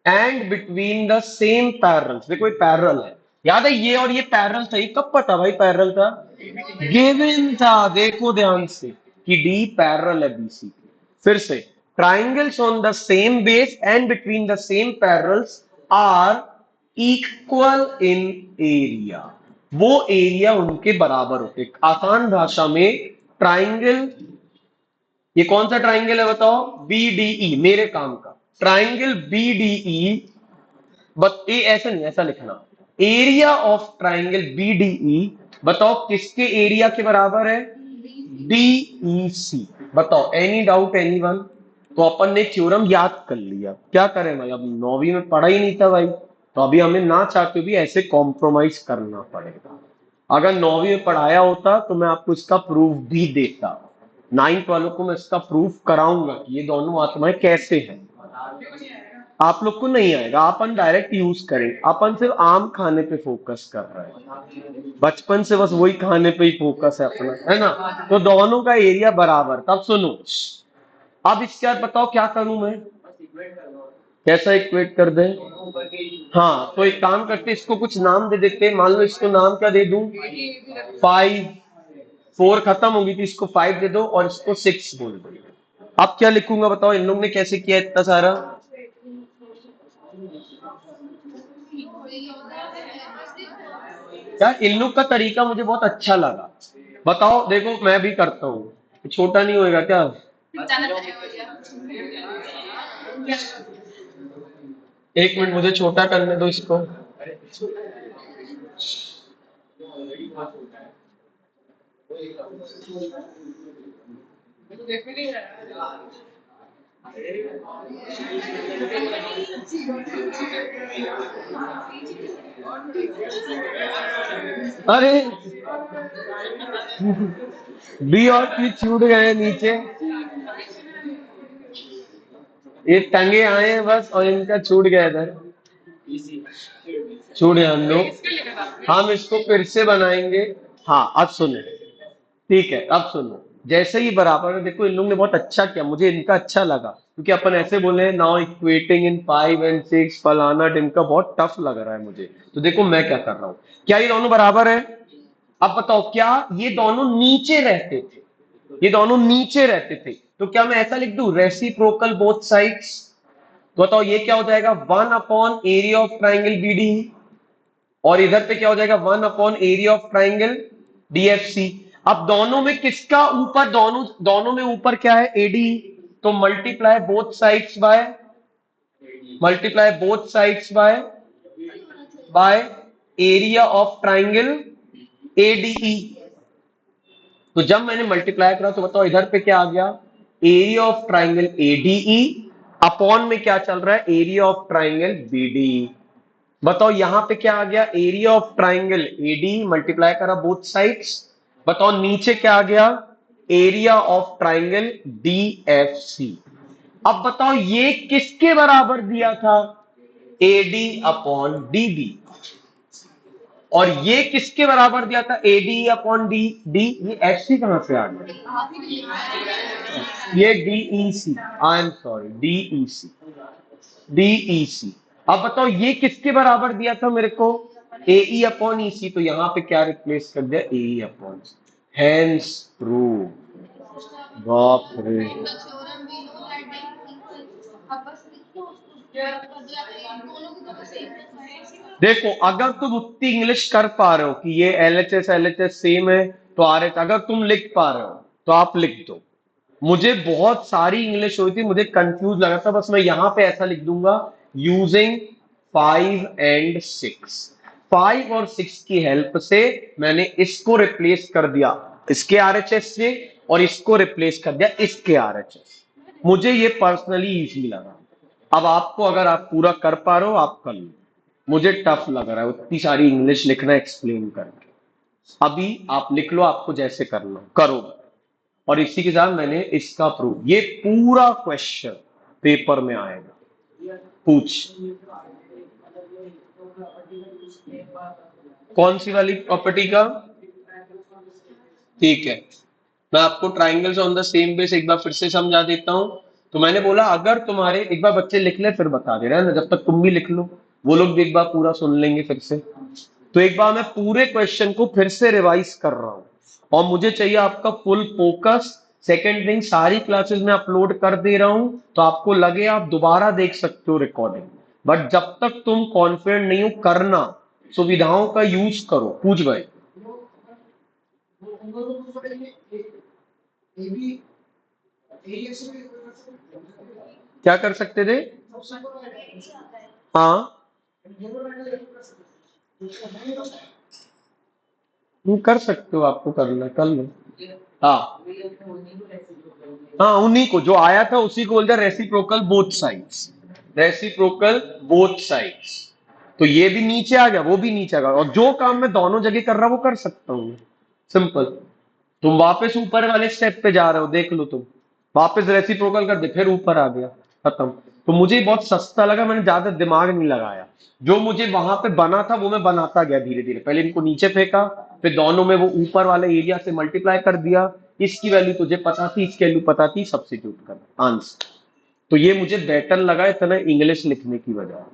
and between the same parallels. देखो ये पैरल है, याद है ये, और ये पैरल था। ये कब पता भाई पैरल था? गिवन था। देखो ध्यान से कि डी पैरल है बीसी के। फिर से, triangles on the same base and between the same parallels are equal in area. वो एरिया उनके बराबर होते। आसान भाषा में, ट्राइंगल, ये कौन सा ट्राइंगल है बताओ? बीडीई, मेरे काम का ट्राइंगल बीडीई। बस ये ऐसे नहीं, ऐसा लिखना, एरिया ऑफ ट्राइंगल बीडीई, बताओ किसके एरिया के बराबर है? डीईसी। बताओ, एनी डाउट एनी वन? तो अपन ने थ्योरम याद कर लिया, क्या करें भाई, अब 9वीं में पढ़ा ही नहीं था भाई, तो अभी हमें ना चाहते भी ऐसे कॉम्प्रोमाइज करना पड़ेगा। अगर 9वीं में पढ़ाया होता तो मैं आपको इसका प्रूफ भी देता। 9th वालों को मैं इसका प्रूफ कराऊंगा कि ये दोनों आत्माएं कैसे हैं। आप लोग को नहीं आएगा, अपन डायरेक्ट यूज करेंगे। अपन सिर्फ आम खाने पे फोकस कर रहे हैं, बचपन से बस वही खाने पे ही फोकस है अपना, है ना? तो दोनों का एरिया बराबर। तब सुनो, अब इसके बाद बताओ क्या करूं मैं? कैसा इक्वेट कर दे? हाँ, तो एक काम करते, इसको कुछ नाम दे देते हैं। मान लो इसको नाम क्या दे दूं? 5। 4 खत्म होगी तो इसको 5 दे दो, और इसको 6 बोल दो। अब क्या लिखूंगा बताओ? इन लोग ने कैसे किया इतना सारा? यार इन लोग का तरीका मुझे बहुत अच्छा लगा। बताओ, देखो मैं भी करता हूँ, छोटा नहीं होएगा क्या? एक मिनट मुझे छोटा करने दो इसको। अरे बी और पी छूट गए नीचे, ये टंगे आए हैं बस और इनका छूट गया इधर, छूट गया हम लोग। हम इसको फिर से बनाएंगे। हाँ अब सुनो, ठीक है अब सुनो, जैसे ही बराबर है, देखो इन लोगों ने बहुत अच्छा किया, मुझे इनका अच्छा लगा, क्योंकि अपन ऐसे बोले नाउ इक्वेटिंग इन 5 and 6 फलाना ढिमका, बहुत टफ लग रहा है मुझे। तो देखो मैं क्या कर रहा हूं, क्या ये दोनों बराबर है? अब बताओ क्या ये दोनों नीचे रहते थे? ये दोनों नीचे रहते थे, तो क्या मैं ऐसा लिख दूं रेसिप्रोकल बोथ साइड्स? तो बताओ ये क्या हो जाएगा, 1/एरिया ऑफ ट्राइंगल बीडी, और इधर पे क्या हो जाएगा, 1/एरिया ऑफ ट्राइंगल डीएफसी। अब दोनों में किसका ऊपर, दोनों दोनों में ऊपर क्या है, एडी, तो multiply both sides by area of triangle ADE. तो जब मैंने मल्टीप्लाई करा तो बताओ इधर पे क्या आ गया, area of triangle ADE upon में क्या चल रहा है, एरिया ऑफ ट्राइंगल बीडीई। बताओ यहां पे क्या आ गया, area of triangle A D multiply करा बोथ साइड्स, बताओ नीचे क्या आ गया, एरिया ऑफ ट्राइंगल डीएफसी। अब बताओ ये किसके बराबर दिया था, एडी अपॉन डीबी, और ये किसके बराबर दिया था, एडी अपॉन डी डी, ये एफ सी कहां से आ गया, ये DEC, I am sorry DEC, DEC. अब बताओ ये किसके बराबर दिया था मेरे को, एई अपॉन ईसी, तो यहां पे क्या रिप्लेस कर दिया, एई अपॉन, हैंस प्रूव। बाप रे, देखो अगर तुम उतनी इंग्लिश कर पा रहे हो कि ये एलएचएस सेम है, तो आर एच अगर तुम लिख पा रहे हो तो आप लिख दो। मुझे बहुत सारी इंग्लिश हुई थी, मुझे कंफ्यूज लगा था, बस मैं यहां पे ऐसा लिख दूंगा, यूजिंग 5 and 6, 5 और 6 की हेल्प से मैंने इसको रिप्लेस कर दिया इसके आरएचएस से, और इसको रिप्लेस कर दिया इसके आरएचएस। मुझे ये पर्सनली इजी लगा। अब आपको अगर आप पूरा कर पा रहे हो आप कर लो, मुझे टफ लग रहा है उतनी सारी इंग्लिश लिखना एक्सप्लेन करके। अभी आप लिख लो, आपको जैसे करना करो। और इसी के साथ मैंने इसका प्रूफ, ये पूरा क्वेश्चन पेपर में आएगा, पूछ कौन सी वाली प्रॉपर्टी का, ठीक है। मैं आपको triangles on the same base एक बार फिर से समझा देता हूं। तो मैंने बोला अगर तुम्हारे, एक बार बच्चे लिख ले फिर बता दे रहा है ना, जब तक तुम भी लिख लो, वो लोग भी एक बार पूरा सुन लेंगे फिर से। तो एक बार मैं पूरे क्वेश्चन को फिर से रिवाइज कर रहा हूं, और मुझे चाहिए आपका फुल फोकस। सेकेंड थिंग, सारी क्लासेस में अपलोड कर दे रहा हूं, तो आपको लगे आप दोबारा देख सकते हो रिकॉर्डिंग, बट जब तक तुम कॉन्फिडेंट नहीं हो करना, सुविधाओं का यूज करो। पूछ भाई, क्या कर सकते थे? हाँ तुम कर सकते हो, आपको करना कर लो। हाँ हाँ, उन्हीं को जो आया था उसी को बोलते हैं reciprocal both sides, reciprocal both sides. तो ये भी नीचे आ गया, वो भी नीचे आ गया, और जो काम मैं दोनों जगह कर रहा हूं वो कर सकता हूँ, सिंपल। तुम वापस ऊपर वाले स्टेप पे जा रहे हो, देख लो तुम, वापस रेसिप्रोकल कर दे, फिर ऊपर आ गया, खत्म। तो मुझे बहुत सस्ता लगा, मैंने ज्यादा दिमाग नहीं लगाया, जो मुझे वहां पे बना था वो मैं बनाता गया धीरे धीरे। पहले इनको नीचे फेंका, फिर दोनों में वो ऊपर वाले एरिया से मल्टीप्लाई कर दिया, इसकी वैल्यू तुझे पता थी, इसकी वैल्यू पता थी, सब्स्टिट्यूट कर आंसर। तो ये मुझे बेटर लगा इतना इंग्लिश लिखने की वजह,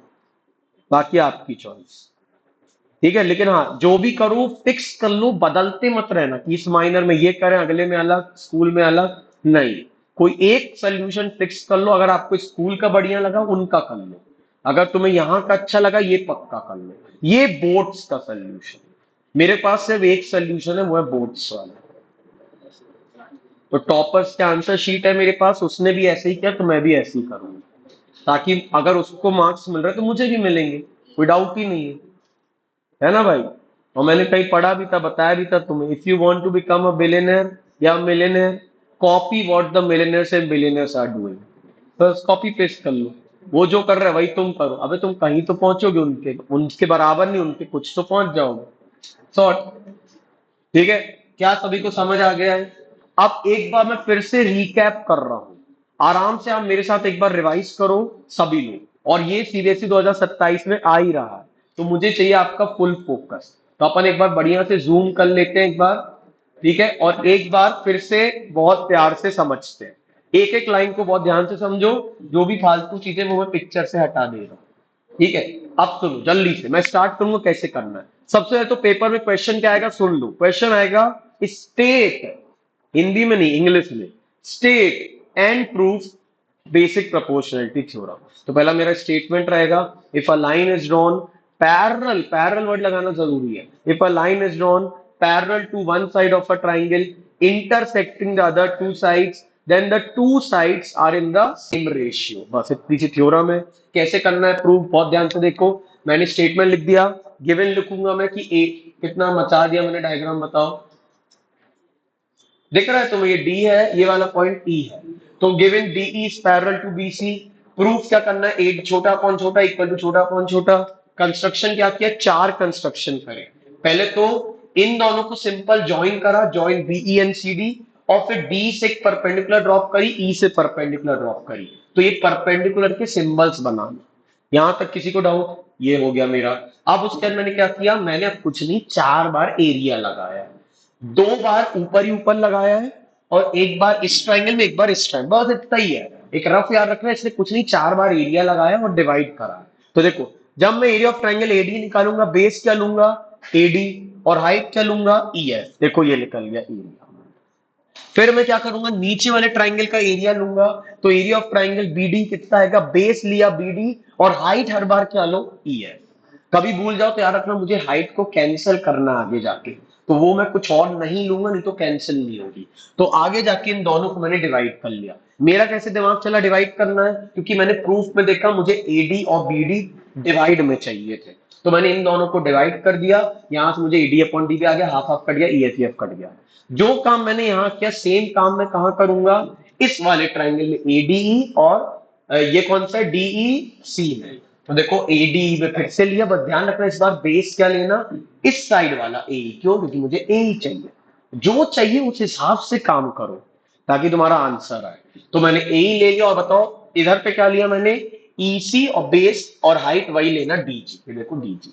बाकी आपकी चॉइस, ठीक है। लेकिन हाँ जो भी करो फिक्स कर लो, बदलते मत रहना कि इस माइनर में ये करें, अगले में अलग, स्कूल में अलग, नहीं। कोई एक सोल्यूशन फिक्स कर लो, अगर आपको स्कूल का बढ़िया लगा उनका कर लो, अगर तुम्हें यहाँ का अच्छा लगा ये पक्का कर लो। ये बोर्ड्स का सोल्यूशन, मेरे पास सिर्फ एक सोल्यूशन है, वो है बोर्ड्स वाला। तो टॉपर्स का आंसर शीट है मेरे पास, उसने भी ऐसे ही किया तो मैं भी ऐसे ही करूंगा, ताकि अगर उसको मार्क्स मिल रहे हैं तो मुझे भी मिलेंगे, कोई डाउट ही नहीं है ना भाई। और मैंने कहीं पढ़ा भी था, बताया भी था तुम्हें, if you want to become a billionaire या millionaire, copy what the millionaires and billionaires are doing, बस कॉपी पेस्ट कर लो। वो जो कर रहे हैं वही तुम करो। अबे तुम कहीं तो पहुंचोगे, उनके उनके बराबर नहीं, उनके कुछ तो पहुंच जाओगे। सॉर्ट। ठीक है, क्या सभी को समझ आ गया है? अब एक बार मैं फिर से रिकैप कर रहा हूं, आराम से आप मेरे साथ एक बार रिवाइज करो सभी लोग। और ये सीबीएसई 2027 में आ ही रहा है, तो मुझे चाहिए आपका फुल फोकस। तो अपन एक बार बढ़िया से जूम कर लेते हैं एक बार। ठीक है, और एक बार फिर से बहुत प्यार से समझते हैं। एक एक लाइन को बहुत ध्यान से समझो, जो भी फालतू चीजें वो मैं पिक्चर से हटा दे रहा हूं। ठीक है, अब सुनो जल्दी से, मैं स्टार्ट करूंगा कैसे करना है। सबसे पहले तो पेपर में क्वेश्चन क्या आएगा सुन लो। क्वेश्चन आएगा स्टेट, हिंदी में नहीं इंग्लिश में, state and proof basic proportionality theorem. तो पहला मेरा स्टेटमेंट रहेगा, if a line is drawn parallel, parallel word लगाना जरूरी है, if a line is drawn parallel to one side of a triangle intersecting the other two sides, then the two sides are in the same ratio. बस इतनी सी थ्योरम है। कैसे करना है प्रूफ, बहुत ध्यान से देखो। मैंने स्टेटमेंट लिख दिया, गिवन लिखूंगा मैं कि ए, कितना मचा दिया मैंने डायग्राम, बताओ दिख रहा है तुम्हें? ये डी है, ये वाला पॉइंट ई है। तो given D is parallel to B C. Proof क्या करना है, ए छोटा अपॉन छोटा इक्वल टू छोटा अपॉन छोटा। कंस्ट्रक्शन क्या किया, चार कंस्ट्रक्शन करे। पहले तो इन दोनों को सिंपल ज्वाइन करा, join B E and C D, और फिर डी से एक परपेंडिकुलर ड्रॉप करी, ई से परपेंडिकुलर ड्रॉप करी। तो ये परपेंडिकुलर के सिंबल्स बनाना। यहां तक किसी को डाउट? ये हो गया मेरा। अब उसके बाद मैंने क्या किया, मैंने अब कुछ नहीं, चार बार एरिया लगाया, दो बार ऊपर ही ऊपर लगाया है, और एक बार इस ट्राइंगल में एक बार इस ट्राइंगल, बस इतना ही है। एक रफ याद रखना है, इसलिए कुछ नहीं, चार बार एरिया लगाया और डिवाइड करा। तो देखो, जब मैं एरिया ऑफ ट्राइंगल एडी निकालूंगा, बेस क्या लूंगा, एडी, और हाइट क्या लूंगा, ई एफ। देखो ये निकल गया एरिया। फिर मैं क्या करूंगा, नीचे वाले ट्राइंगल का एरिया लूंगा। तो एरिया ऑफ ट्राइंगल बीडी कितना आएगा, बेस लिया बीडी, और हाइट हर बार क्या लो, ई है। कभी भूल जाओ तो याद रखना, मुझे हाइट को कैंसिल करना आगे जाके, तो वो मैं कुछ और नहीं लूंगा, नहीं तो कैंसिल नहीं होगी। तो आगे जाके इन दोनों को मैंने डिवाइड कर लिया। मेरा कैसे दिमाग चला डिवाइड करना है, क्योंकि मैंने प्रूफ में देखा मुझे एडी और बीडी डिवाइड में चाहिए थे। तो मैंने इन दोनों को डिवाइड कर दिया। यहां से मुझे एडी अपॉन डी भी आ गया, हाफ हाफ कट गया, ई एफ कट गया। जो काम मैंने यहां किया, सेम काम मैं कहां करूंगा, इस वाले ट्राइंगल में एडीई, और ये कौन सा है, डीई सी में। तो देखो एडीई में फिर से लिया, बस ध्यान रखना इस बार बेस क्या लेना, इस साइड वाला ए। क्यों, क्योंकि मुझे ए ही चाहिए। जो चाहिए उस हिसाब से काम करो ताकि तुम्हारा आंसर आए। तो मैंने ए ही ले लिया, और बताओ इधर पे क्या लिया मैंने, ईसी, और बेस और हाइट वही लेना डीजी। ये देखो डीजी,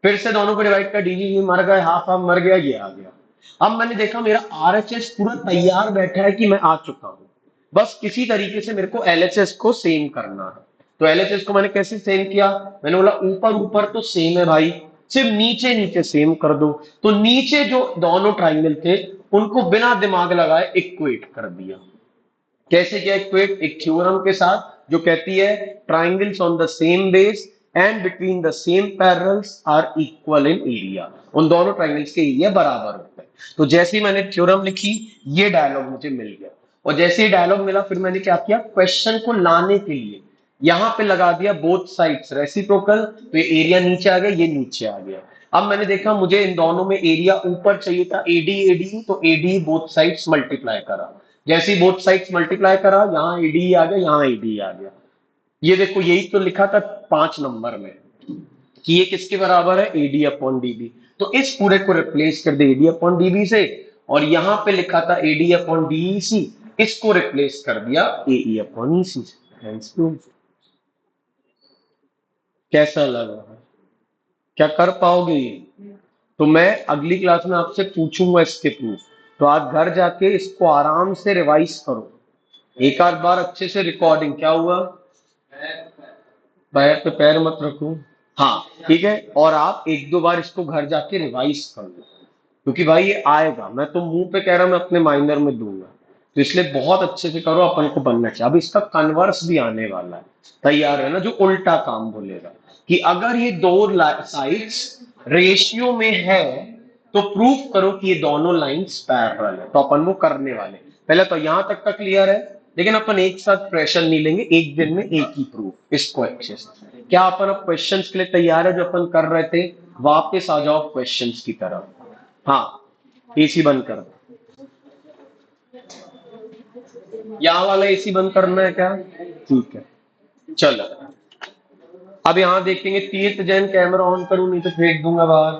फिर से दोनों को डिवाइड कर, डीजी मर गए, हाफ हाफ मर गया, ये आ गया। अब मैंने देखा मेरा आरएचएस पूरा तैयार बैठा है कि मैं आ चुका हूं, बस किसी तरीके से मेरे को एलएचएस को सेम करना है। तो एलएचएस को मैंने कैसे सेम किया, मैंने बोला ऊपर ऊपर तो सेम है भाई, सिर्फ नीचे नीचे सेम कर दो। तो नीचे जो दोनों ट्राइंगल थे उनको बिना दिमाग लगाए इक्वेट कर दिया। कैसे किया इक्वेट, एक थ्योरम के साथ जो कहती है triangles on the same base and between the same parallels are equal in area. उन दोनों ट्राइंगल्स के एरिया बराबर होते हैं। तो जैसे ही मैंने थ्योरम लिखी, ये डायलॉग मुझे मिल गया। और जैसे ही डायलॉग मिला, फिर मैंने क्या किया, क्वेश्चन को लाने के लिए यहां पे लगा दिया बोथ साइड्स रेसिप्रोकल। तो ये एरिया नीचे आ गया, ये नीचे आ गया। अब मैंने देखा मुझे इन दोनों में एरिया ऊपर चाहिए था, एडी एडी, तो एडी बोथ साइड्स मल्टीप्लाई करा। जैसे ही बोथ साइड्स मल्टीप्लाई करा, यहाँ एडी आ गया, यहाँ एडी आ गया। ये देखो यही तो लिखा था 5 नंबर में कि ये किसके बराबर है, एडी अपॉन डीबी। तो इस पूरे को रिप्लेस कर दे एडी अपॉन डीबी से, और यहां पे लिखा था एडी अपॉन डीईसी, इसको रिप्लेस कर दिया एई अपॉन ईसी से। कैसा लगा, क्या कर पाओगे ये? तो मैं अगली क्लास में आपसे पूछूंगा इसके प्रूफ। तो आज घर जाके इसको आराम से रिवाइज करो, एक आध बार अच्छे से रिकॉर्डिंग। क्या हुआ, पैर पे पैर मत रखो। हाँ ठीक है, और आप एक दो बार इसको घर जाके रिवाइज कर लो, क्योंकि भाई ये आएगा। मैं तो मुंह पे कह रहा हूं, मैं अपने माइनर में दूंगा। तो इसलिए बहुत अच्छे से करो, अपन को बनना चाहिए। अब इसका कन्वर्स भी आने वाला है, तैयार है ना, जो उल्टा काम बोलेगा कि अगर ये दो साइड्स रेशियो में है तो प्रूफ करो कि ये दोनों लाइंस पैरेलल है। तो अपन वो करने वाले। पहले तो यहां तक का क्लियर है, लेकिन अपन एक साथ प्रेशर नहीं लेंगे, एक दिन में एक ही प्रूफ, इसको अच्छे से। क्या अपन अब क्वेश्चंस के लिए तैयार है जो अपन कर रहे थे? वापस आ जाओ क्वेश्चंस की तरफ। हाँ, एसी बंद कर दो। यहाँ वाला एसी बंद करना है क्या? ठीक है। चलो अब यहां देखेंगे, तीर्थ जैन कैमरा ऑन करूं, नहीं तो फेंक दूंगा बाहर।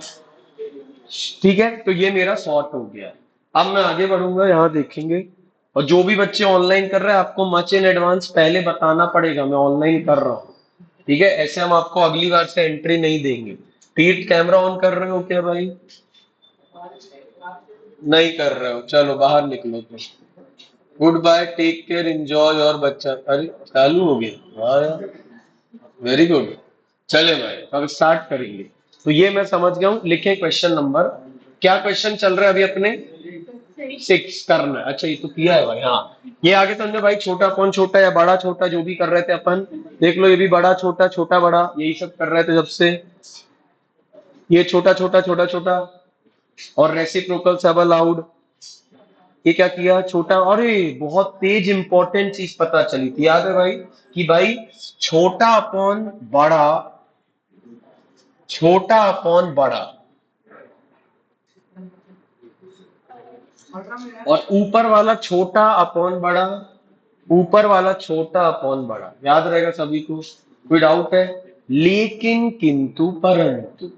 ठीक है, तो ये मेरा सॉर्ट हो गया। अब मैं आगे बढ़ूंगा, यहाँ देखेंगे। और जो भी बच्चे ऑनलाइन कर रहे हैं, आपको मच इन एडवांस पहले बताना पड़ेगा मैं ऑनलाइन कर रहा हूँ। ठीक है, ऐसे हम आपको अगली बार से एंट्री नहीं देंगे। तीर्थ कैमरा ऑन कर रहे हो क्या भाई? नहीं कर रहे हो, चलो बाहर निकलो तो। Goodbye, take care, enjoy your बच्चा। अरे चालू हो गया, वाह यार, वेरी गुड। चले भाई, अब स्टार्ट करेंगे। तो ये मैं समझ गया हूँ, लिखे क्वेश्चन नंबर। क्या क्वेश्चन चल रहा है अभी अपने? 6 करना है। अच्छा, ये तो किया है भाई। हाँ, ये आगे समझो भाई, छोटा कौन छोटा या बड़ा छोटा जो भी कर रहे थे अपन। देख लो, ये भी बड़ा छोटा छोटा बड़ा यही सब कर रहे थे जब से। ये छोटा छोटा छोटा छोटा, और रेसिप्रोकल सब अलाउड। ये क्या किया? छोटा। अरे बहुत तेज इंपॉर्टेंट चीज पता चली थी, याद है भाई? कि भाई छोटा अपॉन बड़ा, छोटा अपॉन बड़ा, और ऊपर वाला छोटा अपॉन बड़ा, ऊपर वाला छोटा अपॉन बड़ा। याद रहेगा सभी को? कोई डाउट है? लेकिन किंतु परंतु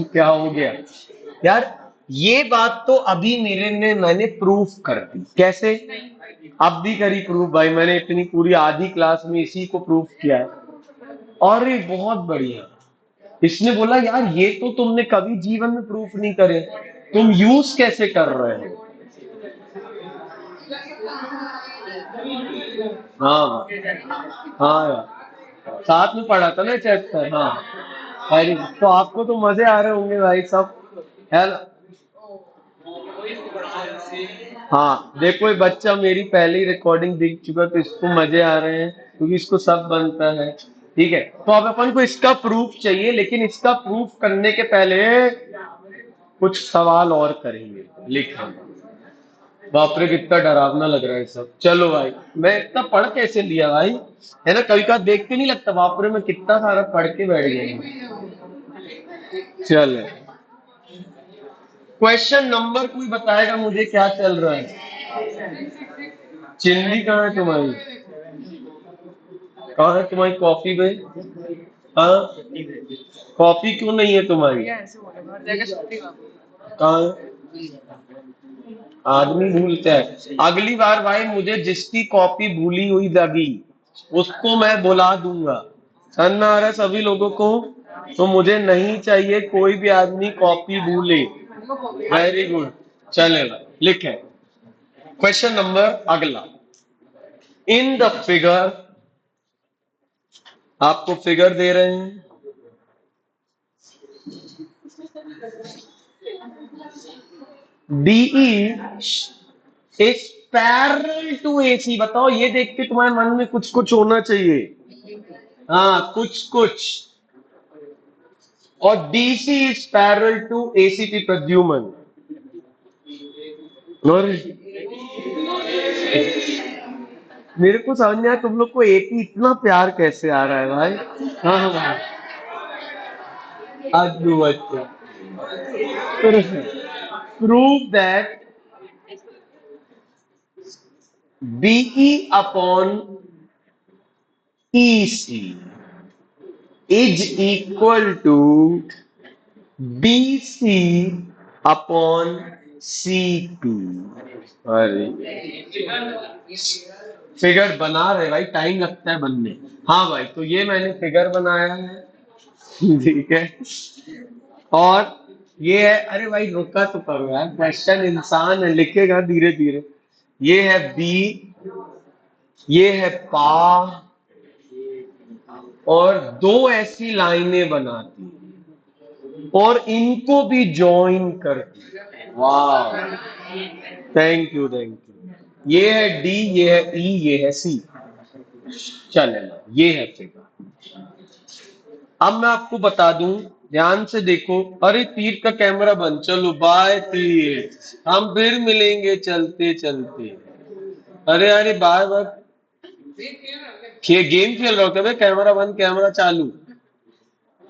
क्या हो गया यार? ये बात तो अभी मैंने प्रूफ कर दी। कैसे? अब भी करी प्रूफ भाई, मैंने इतनी पूरी आधी क्लास में इसी को प्रूफ किया है। और ये बहुत बढ़िया। इसने बोला यार ये तो तुमने कभी जीवन में प्रूफ नहीं करे, तुम यूज कैसे कर रहे हो? हाँ हाँ यार, साथ में पढ़ा था ना चैप्टर। हाँ, अरे तो आपको तो मजे आ रहे होंगे भाई सब, है ना? हाँ देखो, ये बच्चा मेरी पहली रिकॉर्डिंग देख चुका, तो इसको मजे आ रहे हैं क्योंकि इसको सब बनता है। ठीक है, तो अब अपन को इसका प्रूफ चाहिए, लेकिन इसका प्रूफ करने के पहले कुछ सवाल और करेंगे। लिखा, बाप रे कितना डरावना लग रहा है सब। चलो भाई, मैं इतना पढ़ कैसे लिया भाई, है ना? कभी कभी देख के नहीं लगता बाप रे मैं कितना सारा पढ़ के बैठ गया हूँ। चलो, क्वेश्चन नंबर कोई बताएगा मुझे क्या चल रहा है? चिंदी कहाँ है तुम्हारी? कहाँ है तुम्हारी कॉफी भाई? हाँ, कॉफी क्यों नहीं है तुम्हारी? कहाँ है? आदमी भूलता है। अगली बार भाई मुझे जिसकी कॉपी भूली हुई लगी उसको मैं बुला दूंगा। समझ में आ रहा है सभी लोगों को? तो मुझे नहीं चाहिए कोई भी आदमी कॉपी भूले। Very good. चलेगा, लिखे क्वेश्चन नंबर अगला। इन द फिगर, आपको फिगर दे रहे हैं। D E is parallel to A C. बताओ, ये देख के तुम्हारे मन में कुछ कुछ होना चाहिए। हाँ, कुछ कुछ। और D C is parallel to A C P Pradyuman. और मेरे को समझ नहीं आया तुम लोग को एक ही इतना प्यार कैसे आ रहा है भाई। हाँ हाँ हाँ, अद्भुत अच्छा। Prove that B E upon E C is equal to BC upon CP। अरे फिगर बना रहे भाई, टाइम लगता है बनने। हाँ भाई, तो ये मैंने फिगर बनाया है। ठीक है, और ये है, अरे भाई रुका तो करो यार, क्वेश्चन इंसान है लिखेगा धीरे धीरे। ये है बी, ये है पा, और दो ऐसी लाइनें बनाती और इनको भी ज्वाइन करती। वाह, थैंक यू थैंक यू। ये है डी, ये है ई, ये है सी। चलेगा, ये है फिगर। अब मैं आपको बता दूं, ध्यान से देखो। अरे तीर का कैमरा बंद, चलो बाय तीर, हम फिर मिलेंगे चलते चलते। अरे अरे बाय बाय। गेम खेल रहा होता है, कैमरा बंद कैमरा चालू।